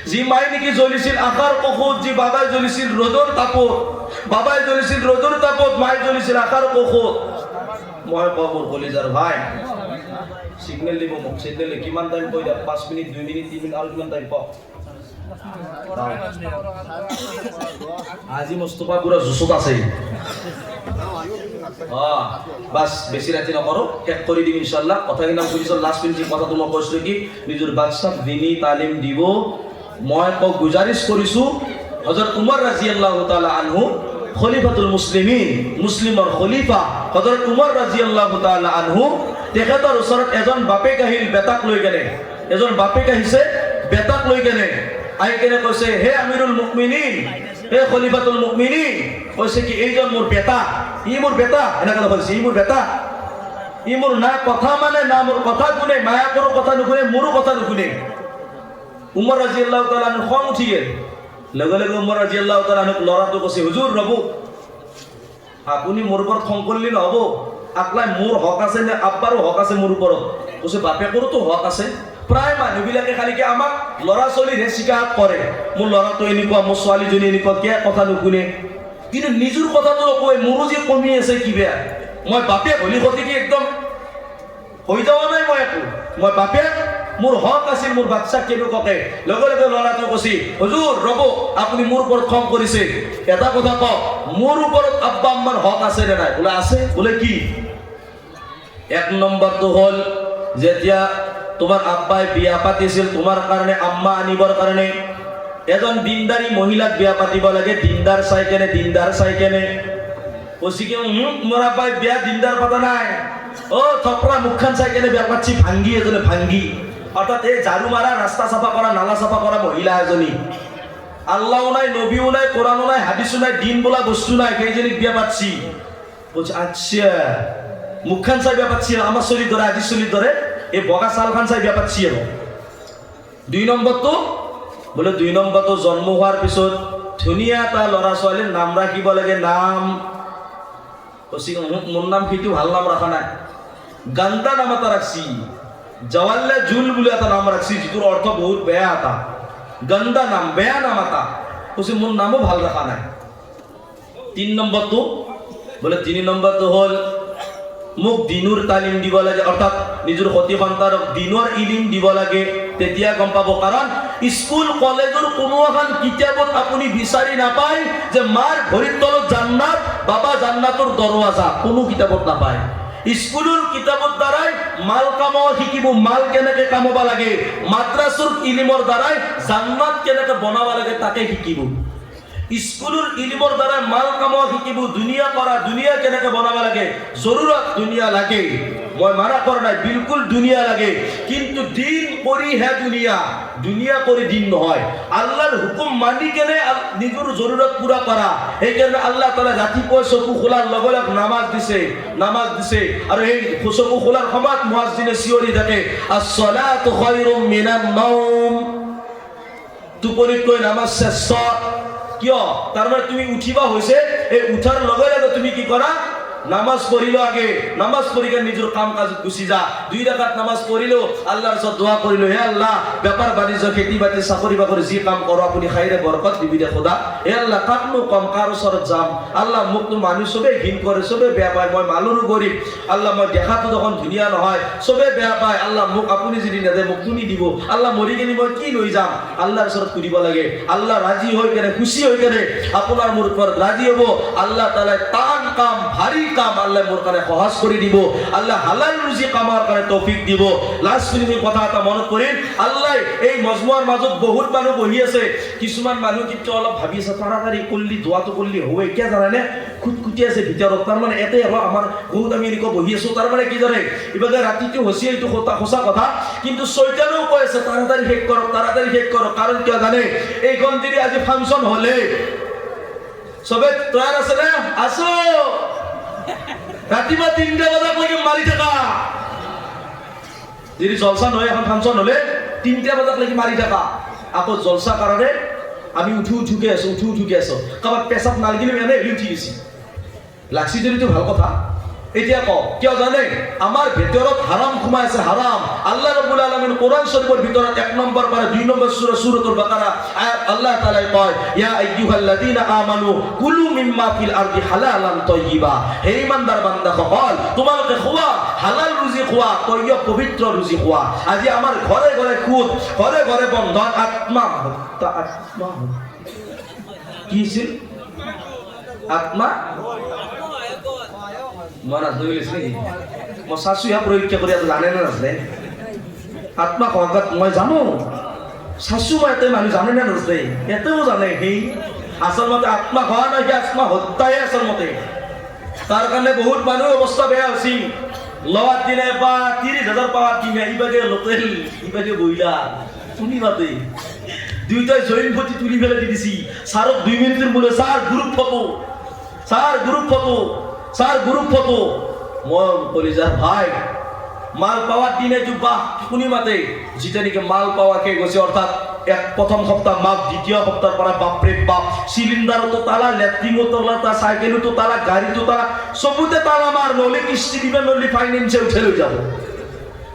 যে মাই নাকি জ্বলিছিল আকার কখত, যে বাবাই জ্বলিছিল রোদর তাপত, বাবাই জ্বলিছিল রোদর তাপত, মাই জ্বলিছিল আকার কখত। মই মোর কলিজার ভাই সিগনেল দিব, মোক সিগনেল কিমান টাইম কৈ দিয়া, 5 মিনিট, 2 মিনিট, 3 মিনিট, আৰু কিমান টাইম পাও? আজি মুস্তফা পুৰা জুসুত আছে। বাস বেশি ৰাতি নকৰো, শেষ কৰি দিম ইনশাআল্লাহ। কথাখিনি বুজিছ? লাষ্ট মিনিট কথাটো মই কৈছিলোঁ কি, নিজৰ বাচ্চাক দিনী তালিম দিব। মই গুজাৰিছ কৰিছোঁ, হযৰত উমৰ ৰাদিয়াল্লাহু তাআলা আনহু খলিফাতুল মুসলিমিন, মুসলিমৰ খলিফা হযৰত উমৰ ৰাদিয়াল্লাহু তাআলা আনহু, তেখেতৰ ওচৰত এজন বাপেক আহিল বেটাক লৈ কেনে। এজন বাপেক আহিছে বেটাক লৈ কেনে, আহি কেনে কৈছে, হে আমিৰুল মুমিনিন, হে খলিফাতুল মুমিনিন, কৈছে কি এইজন মোৰ বেটা, ই মোৰ বেটা, এনেকৈ কৈছে, ই মোৰ বেটা, ই মোৰ না কথা মানে, না মোৰ কথা শুনে, মায়াকৰো কথা নুশুনে, মোৰো কথা নুশুনে। উমর রাদিয়াল্লাহু তাআলা আনহু খং উঠি গেল। লগে লগে উমর রাদিয়াল্লাহু তাআলা আনহু ল'ৰাটো কৈছে, হুজুৰ ৰ'ব, আপুনি মোৰ ওপৰত খং কৰিলে নহ'ব, আকলাই মোৰ হক আছে নে আব্বাৰো হক আছে মোৰ ওপৰত? কৈছে বাপেকৰোতো হক আছে। প্ৰায় মানুহবিলাকে খালিকে আমাক ল'ৰা ছোৱালীহে শিকায়ত কৰে, মোৰ ল'ৰাটো এনেকুৱা, মোৰ ছোৱালীজনী এনেকুৱা, কিয় কথা নুশুনে, কিন্তু নিজৰ কথাটো নকয়। মোৰো যে কমি আছে কি বেয়া, মই বাপেক হ'লে সতি কি একদম হৈ যোৱা নাই, মই একো, মই বাপেক মোৰ হক আছিল মোৰ বাচ্চাক কেনেকুৱাকে লগে লগে ল'ৰাটো কৈছে হুজুৰ ৰ'ব আপুনি মোৰ ওপৰত খং কৰিছে এটা কথা কওক মোৰ ওপৰত আব্বা আম্মাৰ হক আছে নে নাই বোলে আছে বোলে কি এক নম্বৰটো হ'ল যেতিয়া তোমাৰ আব্বাই বিয়া পাতিছিল তোমাৰ কাৰণে আম্মা আনিবৰ কাৰণে এজন দিনদাৰী মহিলাক বিয়া পাতিব লাগে দিনদাৰ চাই কেনে কৈছে কি মোৰ আব্বাই বিয়া দিনদাৰ পাতা নাই ও থপৰা মুখখান চাই কেনে বিয়া পাতিছি ভাঙ্গি এজনে ভাঙ্গি অর্থাৎ এই ঝাড়ু মারা রাস্তা সাফা করা নালা সাফা করা মহিলা এজনী আল্লাহও নাই নবীও নাই কোরআনও নাই হাদিসও নাই দিন বলা বস্তু নাই সেইজনীক বিয়া পাতিছি বলছে আচ্ছা মুখখান চাই বিয়া পাতিছি আমার চলির ধরে আজি চলির ধরে এই বগা চালখান চাই বিয়া পাতিছি আৰু দুই নম্বৰটো বোলে দুই নম্বৰটো জন্ম হোৱাৰ পিছত ধুনীয়া এটা ল'ৰা ছোৱালীৰ নাম ৰাখিব লাগে নাম কৈছি মোৰ নাম সেইটো ভাল নাম ৰাখা নাই গান্দা নাম এটা ৰাখছি জৱাল্লে জুল বুলি এটা নাম ৰাখছি যিটোৰ অৰ্থ বহুত বেয়া এটা গন্দা নাম বেয়া নাম এটা কৈছে মোৰ নামো ভাল ৰাখা নাই তিন নম্বৰটো বোলে তিনি নম্বৰটো হ'ল মোক দিনৰ তালিম দিব লাগে অৰ্থাৎ নিজৰ সতি সন্তানক দিনৰ ইলিম দিব লাগে তেতিয়া গম পাব কাৰণ স্কুল কলেজৰ কোনো এখন কিতাপত আপুনি বিচাৰি নাপায় যে মাৰ ভৰিৰ তলত জান্নাত বাবা জান্নাতৰ দৰৱাজা কোনো কিতাপত নাপায় স্কুলৰ কিতাপৰ দ্বাৰাই মাল কামাব শিকিব মাল কেনেকে কামাব লাগে মাদ্ৰাছৰ ইলিমৰ দ্বাৰাই জান্নাত কেনেকে বনাব লাগে তাকে শিকিব স্কুলৰ ইলিমৰ দ্বাৰাই মাল কামাব শিকিব দুনিয়া কৰা দুনিয়া কেনেকে বনাব লাগে জৰুৰত দুনিয়া লাগে মই মানা কৰা নাই বিলকুল দুনিয়া লাগে কিন্তু দিন কৰি হে দুনিয়া কৰি দিন নহয় আল্লাহৰ হুকুম মানি কেনে নিজৰ জৰুৰত পুৰা কৰা সেইকাৰণে আল্লাহ তাআলা ৰাতিপুৱা চকু খোলাৰ লগে লগে নামাজ দিছে আৰু এই চকু খোলাৰ সময়ত মুয়াজ্জিনে চিঞৰি থাকে আস-সালাতু খায়ৰুম মিনান নাওম টোপনিত কৈ নামাজ শ্ৰেষ্ঠ কিয় তাৰমানে তুমি উঠিবা হৈছে এই উঠাৰ লগে লগে তুমি কি কৰা নামাজ পঢ়িলো আগে নামাজ পঢ়ি নিজৰ কাম কাজ গুচি যা দুই ৰাকাত নামাজ পঢ়িলো আল্লাহৰ ওচৰত দোয়া কৰিলো হে আল্লাহ ব্যাপাৰ বাণিজ্য খেতি বাতি চাকৰি বাকৰি যি কাম কৰক আপুনি খাইৰে বৰকত দিবি দে খোদা হে আল্লাহ কাকনো কম কাৰ ওচৰত যাম আল্লাহ মোকনো মানুহ চবে ঘিন কৰে চবে বেয়া পায় মই মালৰো গৰীব আল্লাহ মই দেখাতো দেখোন ধুনীয়া নহয় চবে বেয়া পায় আল্লাহ মোক আপুনি যদি নেদে মোক তুমি দিব আল্লাহ মৰি গেলি মই কি লৈ যাম আল্লাহৰ ওচৰত কৰিব লাগে আল্লাহ ৰাজি হৈ কেনে খুশি হৈ কেনে আপোনাৰ মোৰ ওপৰত ৰাজি হ'ব আল্লাহ তাআলা টান কাম ভাৰী কাম আল্লাহ মোৰ কাৰণে সহজ কৰি দিব আল্লাহ হালাল ৰুজি কামাৰ কাৰণে তৌফিক দিব লাষ্ট মিনিটৰ কথা এটা মনত কৰিম আল্লাহ এই মজমুৱাৰ মাজত বহুত মানুহ বহি আছে কিছুমান মানুহ কিন্তু অলপ ভাবি আছে তাড়াতাড়ি কল্লি দোয়াটো কল্লি হয় কি জানানে খুটকুটি আছে ভিতৰত তাৰ মানে এতে আৰু আমাৰ বহুত আমি এনেকুৱা বহি আছো তাৰ মানে কি জানে ইবাগে ৰাতিটো হসি এইটো সঁচা কথা কিন্তু শয়তানেও কৈ আছে তাড়াতাড়ি শেষ কৰক কাৰণ কিয় জানে এই গন্তিৰি আজি ফাংচন হলে সবে তৈয়াৰ আছে না আছো ৰাতিপুৱা 3টা বজাত লাগি মাৰি থাকা যদি জলসা নহয় এখন ফাংচন হলে 3টা বজাত লাগি মাৰি থাকা আকৌ জলসা কাৰণে আমি উঠুকে আছো কাবাক পেছাব নালগিলে এনে উঠি গেছি লাগছি যদিতো ভাল কথা এতিয়া ক কিয় জানে আমাৰ ভিতৰত হাৰাম ঘুমাই আছে হাৰাম আল্লাহ ৰাব্বুল আলামিন কোৰআন শৰীফেৰ ভিতৰত 1 নম্বৰ পৰা 2 নম্বৰ সূরাতুল বাকারা আয়াত আল্লাহ তাআলা কয় ইয়া আইয়ুহাল্লাযীনা আমানু কুলু মিম্মা ফিল আরদি হালালান তাইয়্যিবা হে ইমানদার বান্দা সকল তোমালোকে খোৱা হালাল ৰুজি খোৱা তৈয়ব পবিত্ৰ ৰুজি খোৱা আজি আমাৰ ঘৰে ঘৰে খুদ ঘৰে ঘৰে বন্ধন আত্মা কি ছিল আত্মা মানা ধৰিলেছ নেকি মই শাশুয়া পৰীক্ষা কৰি জানে না নাজানে আত্মা কগাত মই জানো শাশু মই এতে মানুহ জানে না নাজানে এতেও জানে সেই আসল মতে আত্মা খোৱা নাই কি আত্মা হত্যাই আসল মতে তাৰ কাৰণে বহুত মানুহ অৱস্থা বেয়া হৈছে লৱাত দিনে বা 30,000 পাৱাৰ কিনে ইবাগে লোকেল ইবাগে বইলা শুনি মাতে দুইটাই জয়েন ফটো তুলি ফেলে দিছি সারক 2 মিনিটের মূল্য স্যার গ্রুপ ফটো মই কলিজার ভাই মাল পাওয়ার দিনে জুব্বা শুনি মাতে যেটা নাকি মাল পাওয়া কে গেছে অর্থাৎ প্রথম সপ্তাহ মাপ দ্বিতীয় সপ্তাহ পরে বাপরে বাপ সিলিন্ডারও তো তালা ল্যাট্রিনও তালা সাইকেলও তো তালা গাড়ি তো তালা সবুতে তালা মার নলে কিস্তি দিবে নলি ফাইন্যান্সে উঠে লই যাব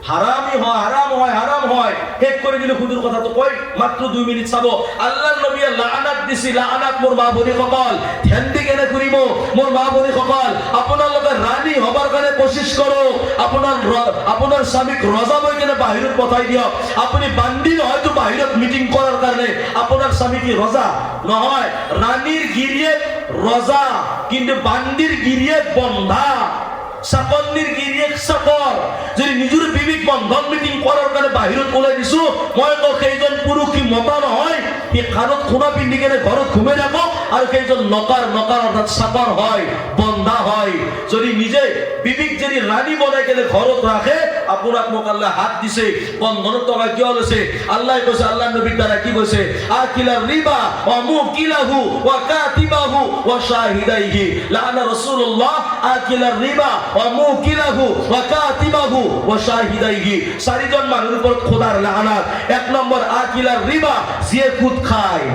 হারামি হয়, হারাম হয়, হারাম হয়। শেষ করে দিলে হুজুর কথা তো কই মাত্র 2 মিনিট চাব। আল্লাহর নবীয়ে লাআনাত দিছি, লাআনাত মোর মা বনি সকল ধ্যান দি কেনে করিব। মোর মা বনি সকল আপনার লগে রানী হবার কাৰণে কোশিশ কৰো। আপনাৰ স্বামীক ৰজা বই কেনে বাহিৰত পঠাই দিয়ক। আপনি বান্দিল হয়তো বাহিৰত মিটিং কৰাৰ কাৰণে আপনাৰ স্বামী কি ৰজা নহয়। ৰানীৰ গিৰিয়েক ৰজা, কিন্তু বান্দিৰ গিৰিয়েক বন্ধা, চাকন্নিৰ গিৰিয়েক চাকৰ। যদি নিজেৰ বিবেক বন্ধন মিটিং কৰাৰ কাৰণে বাহিৰত ওলাই দিছো, মই কওঁ সেইজন পুৰুষ কি মতা নহয়, সি কাণত খুনা পিন্ধি কেনে ঘৰত ঘুমাই থাকক। আৰ সেইজন নকাৰ অৰ্থাৎ চাকৰ হয়, বন্ধা হয়। যদি নিজে বিবেক যদি ৰানী বনাই কেনে ঘৰত রাখে, আপোনাক মোক আল্লাহ হাত দিছে, বন্ধনত টকা কিয় লৈছে? আল্লাহ কৈছে, আল্লাহ নবীর দ্বারা কি কৈছে? আকিলা রিবা ওয়া মুকিলাহু ওয়া কাতিবাহু ওয়া শাহিদাইহি। লাআনা রাসূলুল্লাহ আকিলা রিবা ওয়া মুকিলাহু ওয়া কাতিবাহু ওয়া শাহিদাইহি। চাৰিজন মানুহৰ ওপৰত খোদাৰ লাআনাত। 1 নম্বৰ আকিলা রিবা, যিয়ে সুদ খায়,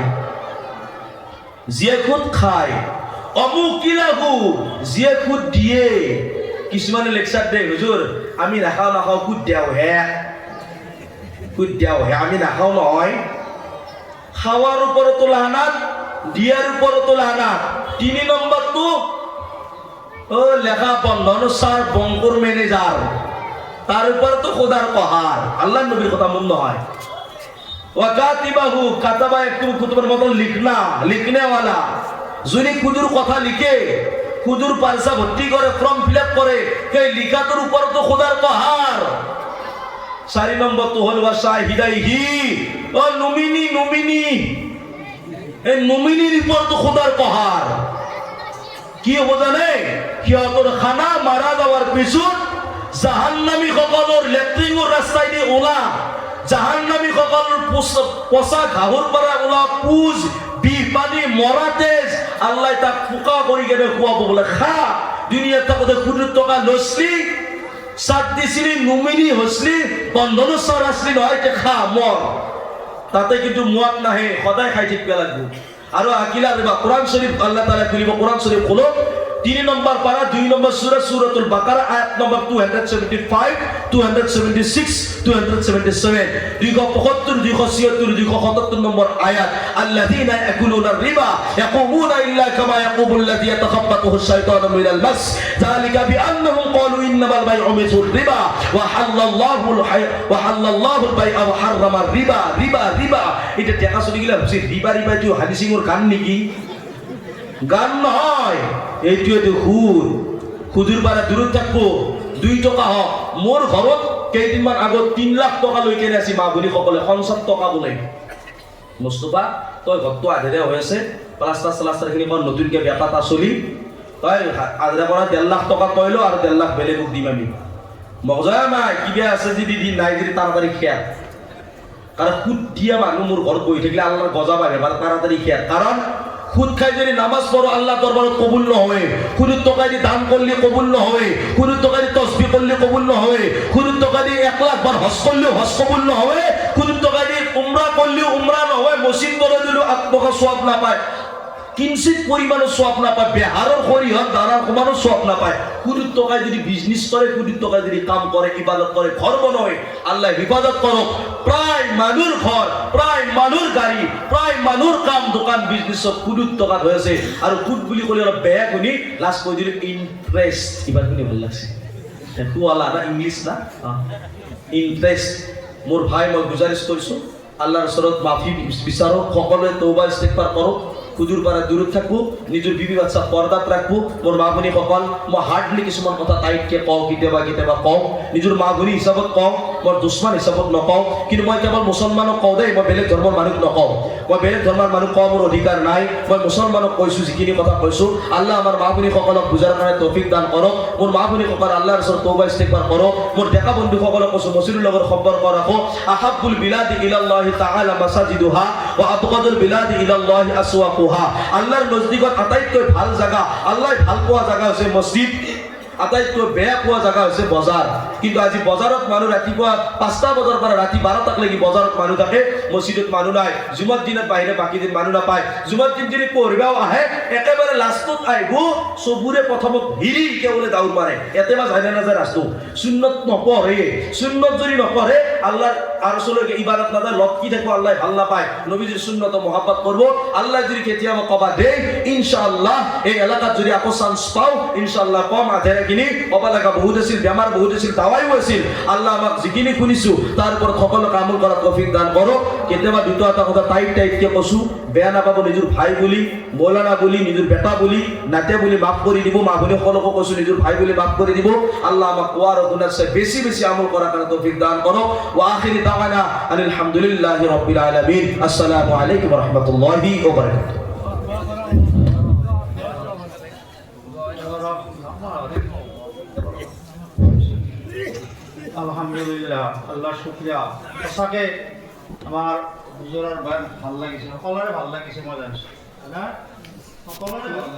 যিয়ে সুদ খায়। অমুকিলাহু, যিয়ে সুদ দিয়ে। কিছুমানে লেকচার দেয়, হুজুর আমি নাখাও সুদ দেও হে, সুদ দেও হে, আমি নাখাও নহয়। খাওয়ার উপরতো লানাত, দিয়ার উপরতো লানাত। 3 নম্বরটো ও লেখা বন্ধন সার বঙ্গর ম্যানেজার, তার উপর তো খোদার কহার। আল্লাহ নবীর কথা মন হয়। ওয়াকাতিবাহু, কাতাবা একটু কুতুবের মতো লিখনা, লিখনেওয়ালা। যদি খুদুর কথা লিখে, খুদুর পারসা ভর্তি করে, ফর্ম ফিল আপ করে, সেই লিখাটোর উপর তো খোদার কহার। 4 নম্বর তো হল শাহিদাইহি, ও নমিনি, নমিনি, এই নমিনির উপর তো খোদার কহার। কি হব জানে? সিহঁতৰ খানা মাৰা যাওয়াৰ পিছত জাহান্নামী সকলেৰ লেট্ৰিঙৰ ৰাস্তায় দিয়ে ওলা, জাহান্নামী সকলেৰ পচা ঘাঁহৰ পৰা ওলা পুজ, বিষ পানী, মৰা তেজ, আল্লাহ তাক পোকা কৰি কেনে খুৱাব বোলে। খা, দুনিয়াত থাকোতে 1 টকা লৈছলি, চাট দিছিলি, নমিনি হৈছলি, বন্ধনো চাৰ আসলি নহয়, এতিয়া খা মৰ। তাতে কিন্তু মুৱাত নাহে, সদায় খাই থাকিব লাগিব। আৰু আকিলা রিবা, কোরআন শরীফ আল্লাহ তাআলা খুলিব, কোরআন শরীফ খোলো। 3 নম্বর পারা, 2 নম্বর সূরা, সূরাতুল বাকারা, আয়াত নম্বর 275, 276, 277, 275, 276, 277 নম্বর আয়াত। আল্লাযীনা ইয়াকুলুনা রিবা ইয়াকুমুনা ইল্লা কামা ইয়াকুমুল্লাযী ইয়াতাখাব্বাতুহু আশ-শাইতানু মিনাল মাস, যালিকা বিআন্নাহুম ক্বালু ইন্নামাল বাই'উ মিছলুর রিবা ওয়া হাল্লাল্লাহুল বাই'a ওয়া হাররামার রিবা। রিবা, রিবা, এটা টাকা চলি গেলে ভাবছি রিবা, রিবা তুই হাদিস সিংহর গান নাকি? গান নহয়, এইটোৱেতো সুদ। সুদৰ পৰা দূৰত থাকবো। 2 টকা হওক। মোৰ ঘৰত কেইদিনমান আগত 3 লাখ টকা লৈ কেনে আছি মা ভনী সকলে, 50 টকা বোলে। মুস্তফা, তই ঘৰটো আধেৰে হৈ আছে, প্লাষ্টাৰ চালাষ্টাৰখিনি মই নতুনকৈ বেপা এটা চলি, তই আধা পৰা 1.5 লাখ টকা তই ল, আৰু 1.5 লাখ বেলেগক দিম আমি। মজা নাই, কিবা আছে যদি দি, নাই যদি তাড়াতাড়ি খেয়া। কারণ সুদ দিয়া মানুহ মোৰ ঘৰত বহি থাকিলে আল্লাহৰ গজা বাঢ়ে, তাড়াতাড়ি খেয়া। কারণ সুদ খাই যদি নামাজ পড়ো আল্লাহ দরবারত কবুল নহয়। সুদের টকা দিয়ে দান করলে কবুল নহয়। সুদের টকা দিয়ে তসবিহ করলে কবুল নহয়। সুদের টকা দিয়ে 1 লাখ বার হজ করলেও হজ কবুল নহয়। সুদের টকা দিয়ে উমরা করলেও উমরা নহয়। মসজিদ করে দিলেও আত্মকা সওয়াব না পায়, কিঞ্চিত পরিমাণের সওয়াব না পায়, বেহারের খরিহর দাঁড়ার সমানও সওয়াব না পায়। সুদের টাকায় যদি বিজনেস করে, সুদের টাকায় যদি কাম করে, ইবাদত করে, ঘর বনয়, আল্লাহ হিফাজত করো। প্রায় মানুষ ঘর, প্রায় মানুষ গাড়ি, প্রায় মানুষ কাম দোকান বিজনেস সব সুদের টাকা হয়েছে। আর সুদ বুলি কলে অলপ বেয়া শুনি লাস্ট কৈ দিলো ইন্টারেস্ট। কিবা শুনি ভাল লাগছে, একো আলাদা ইংলিশ না, ইন্টারেস্ট। মোর ভাই, মই গুজাৰিশ কৰিছো আল্লাহৰ ওচৰত মাফি বিচাৰো, সকলোৱে তওবা ইস্তিগফাৰ কৰক, সুদূৰ পৰা দূৰত থাকবো, নিজৰ বিবি বাচ্চা পৰ্দাত ৰাখবো। মোৰ মা ভনী সকল, মই হাৰ্ডলি কিছুমান কথা টাইটকে কওঁ, কেতিয়াবা কেতিয়াবা কওঁ, নিজৰ মা ভনী হিচাপত কওঁ, মই দুশ্মন হিচাপত নকওঁ। কিন্তু মই কেৱল মুছলমানক কওঁ দেই, মই বেলেগ ধৰ্মৰ মানুহক নকওঁ। মই বেলেগ ধৰ্মৰ মানুহ কোৱা মোৰ অধিকাৰ নাই। মই মুছলমানক কৈছো, যিখিনি কথা কৈছো। আল্লাহ আমাৰ মা ভনী সকলক বুজাৰ কাৰণে তৌফিক দান কৰক। মোৰ মা ভনী সকল আল্লাহৰ ওচৰত তওবা ইস্তিগফাৰ কৰক। মোৰ ডেকা বন্ধুসকলক কৈছো মছজিদৰ লগত সম্পৰ্ক ৰাখো। আহাব্বুল বিলাদি ইলাল্লাহি তাআলা মাসাজিদুহা ওয়া আবগাদুল বিলাদি ইলাল্লাহি আসওয়াকুহা। আল্লাহর নজদিকত আটাইতকৈ ভাল জায়গা, আল্লাহ ভাল পোৱা জায়গা হৈছে মসজিদ, আটাইতকৈ বেয়া পোৱা জায়গা হৈছে বজাৰ। কিন্তু আজি বজাৰত মানুহ ৰাতিপুৱা 5টা বজাৰ পৰা ৰাতি 12টাক লাগি বজাৰত মানুহ থাকে, মছজিদত মানুহ নাই, জুমাৰ দিনত বাহিৰে বাকী দিন মানুহ নাপায়। জুমাৰ দিন যদি পঢ়িবাও আহে একেবাৰে লাষ্টত আহিব চবুৰে প্ৰথমত হিৰি কেৱলে দাউৰ মাৰে, এতে বা যায় নাযায় ৰাস্তো সুন্নত নপঢ়ে। সুন্নত যদি নপঢ়ে আল্লাহৰ আৰশলৈকে ইবাদত নাযায়, লটকি থাকিব, আল্লাহ ভাল নাপায়। নবীজিৰ সুন্নত মহাব্বত করব। আল্লাহ যদি কেতিয়াবা কবা দেই ইনশাআল্লাহ এই এলাকাত যদি আকৌ চান্স পাও ইনশাআল্লাহ কম আধেৰে কিনি কবা লাগা বহুত আছিল, বেমাৰ বহুত আছিল, দাৱাইও আছিল। আল্লাহ আমাক যিখিনি শুনিছো তাৰ ওপৰত সকলো কামল কৰাৰ তৌফিক দান কৰক। কেতিয়াবা দুটা এটা কথা টাইটকে কৈছো, বেয়া নাপাব, নিজৰ ভাই বুলি, মৌলানা বুলি, নিজৰ বেটা বুলি, নাতে বুলি মাফ কৰি দিব। মা বুলি সকলোকে কৈছো নিজৰ ভাই বুলি মাফ কৰি দিব। আল্লাহ আমাক কোৱাৰ শুনাৰ চাই বেছি বেছি আমল কৰাৰ কাৰণে তৌফিক দান কৰক। ওয়া আখিৰি দাওয়ানা আলহামদুলিল্লাহি ৰাব্বিল আলামিন। আসসালামু আলাইকুম ওয়া ৰাহমাতুল্লাহি ওয়া বাৰাকাতুহু। আলহামদুলিল্লাহ, আল্লাহ শুকৰিয়া। সঁচাকে আমাৰ হুজুৰৰ ভাল লাগিছে, সকলোৰে ভাল লাগিছে, মই জানিছো না সকলোৰে ভাল লাগিছে।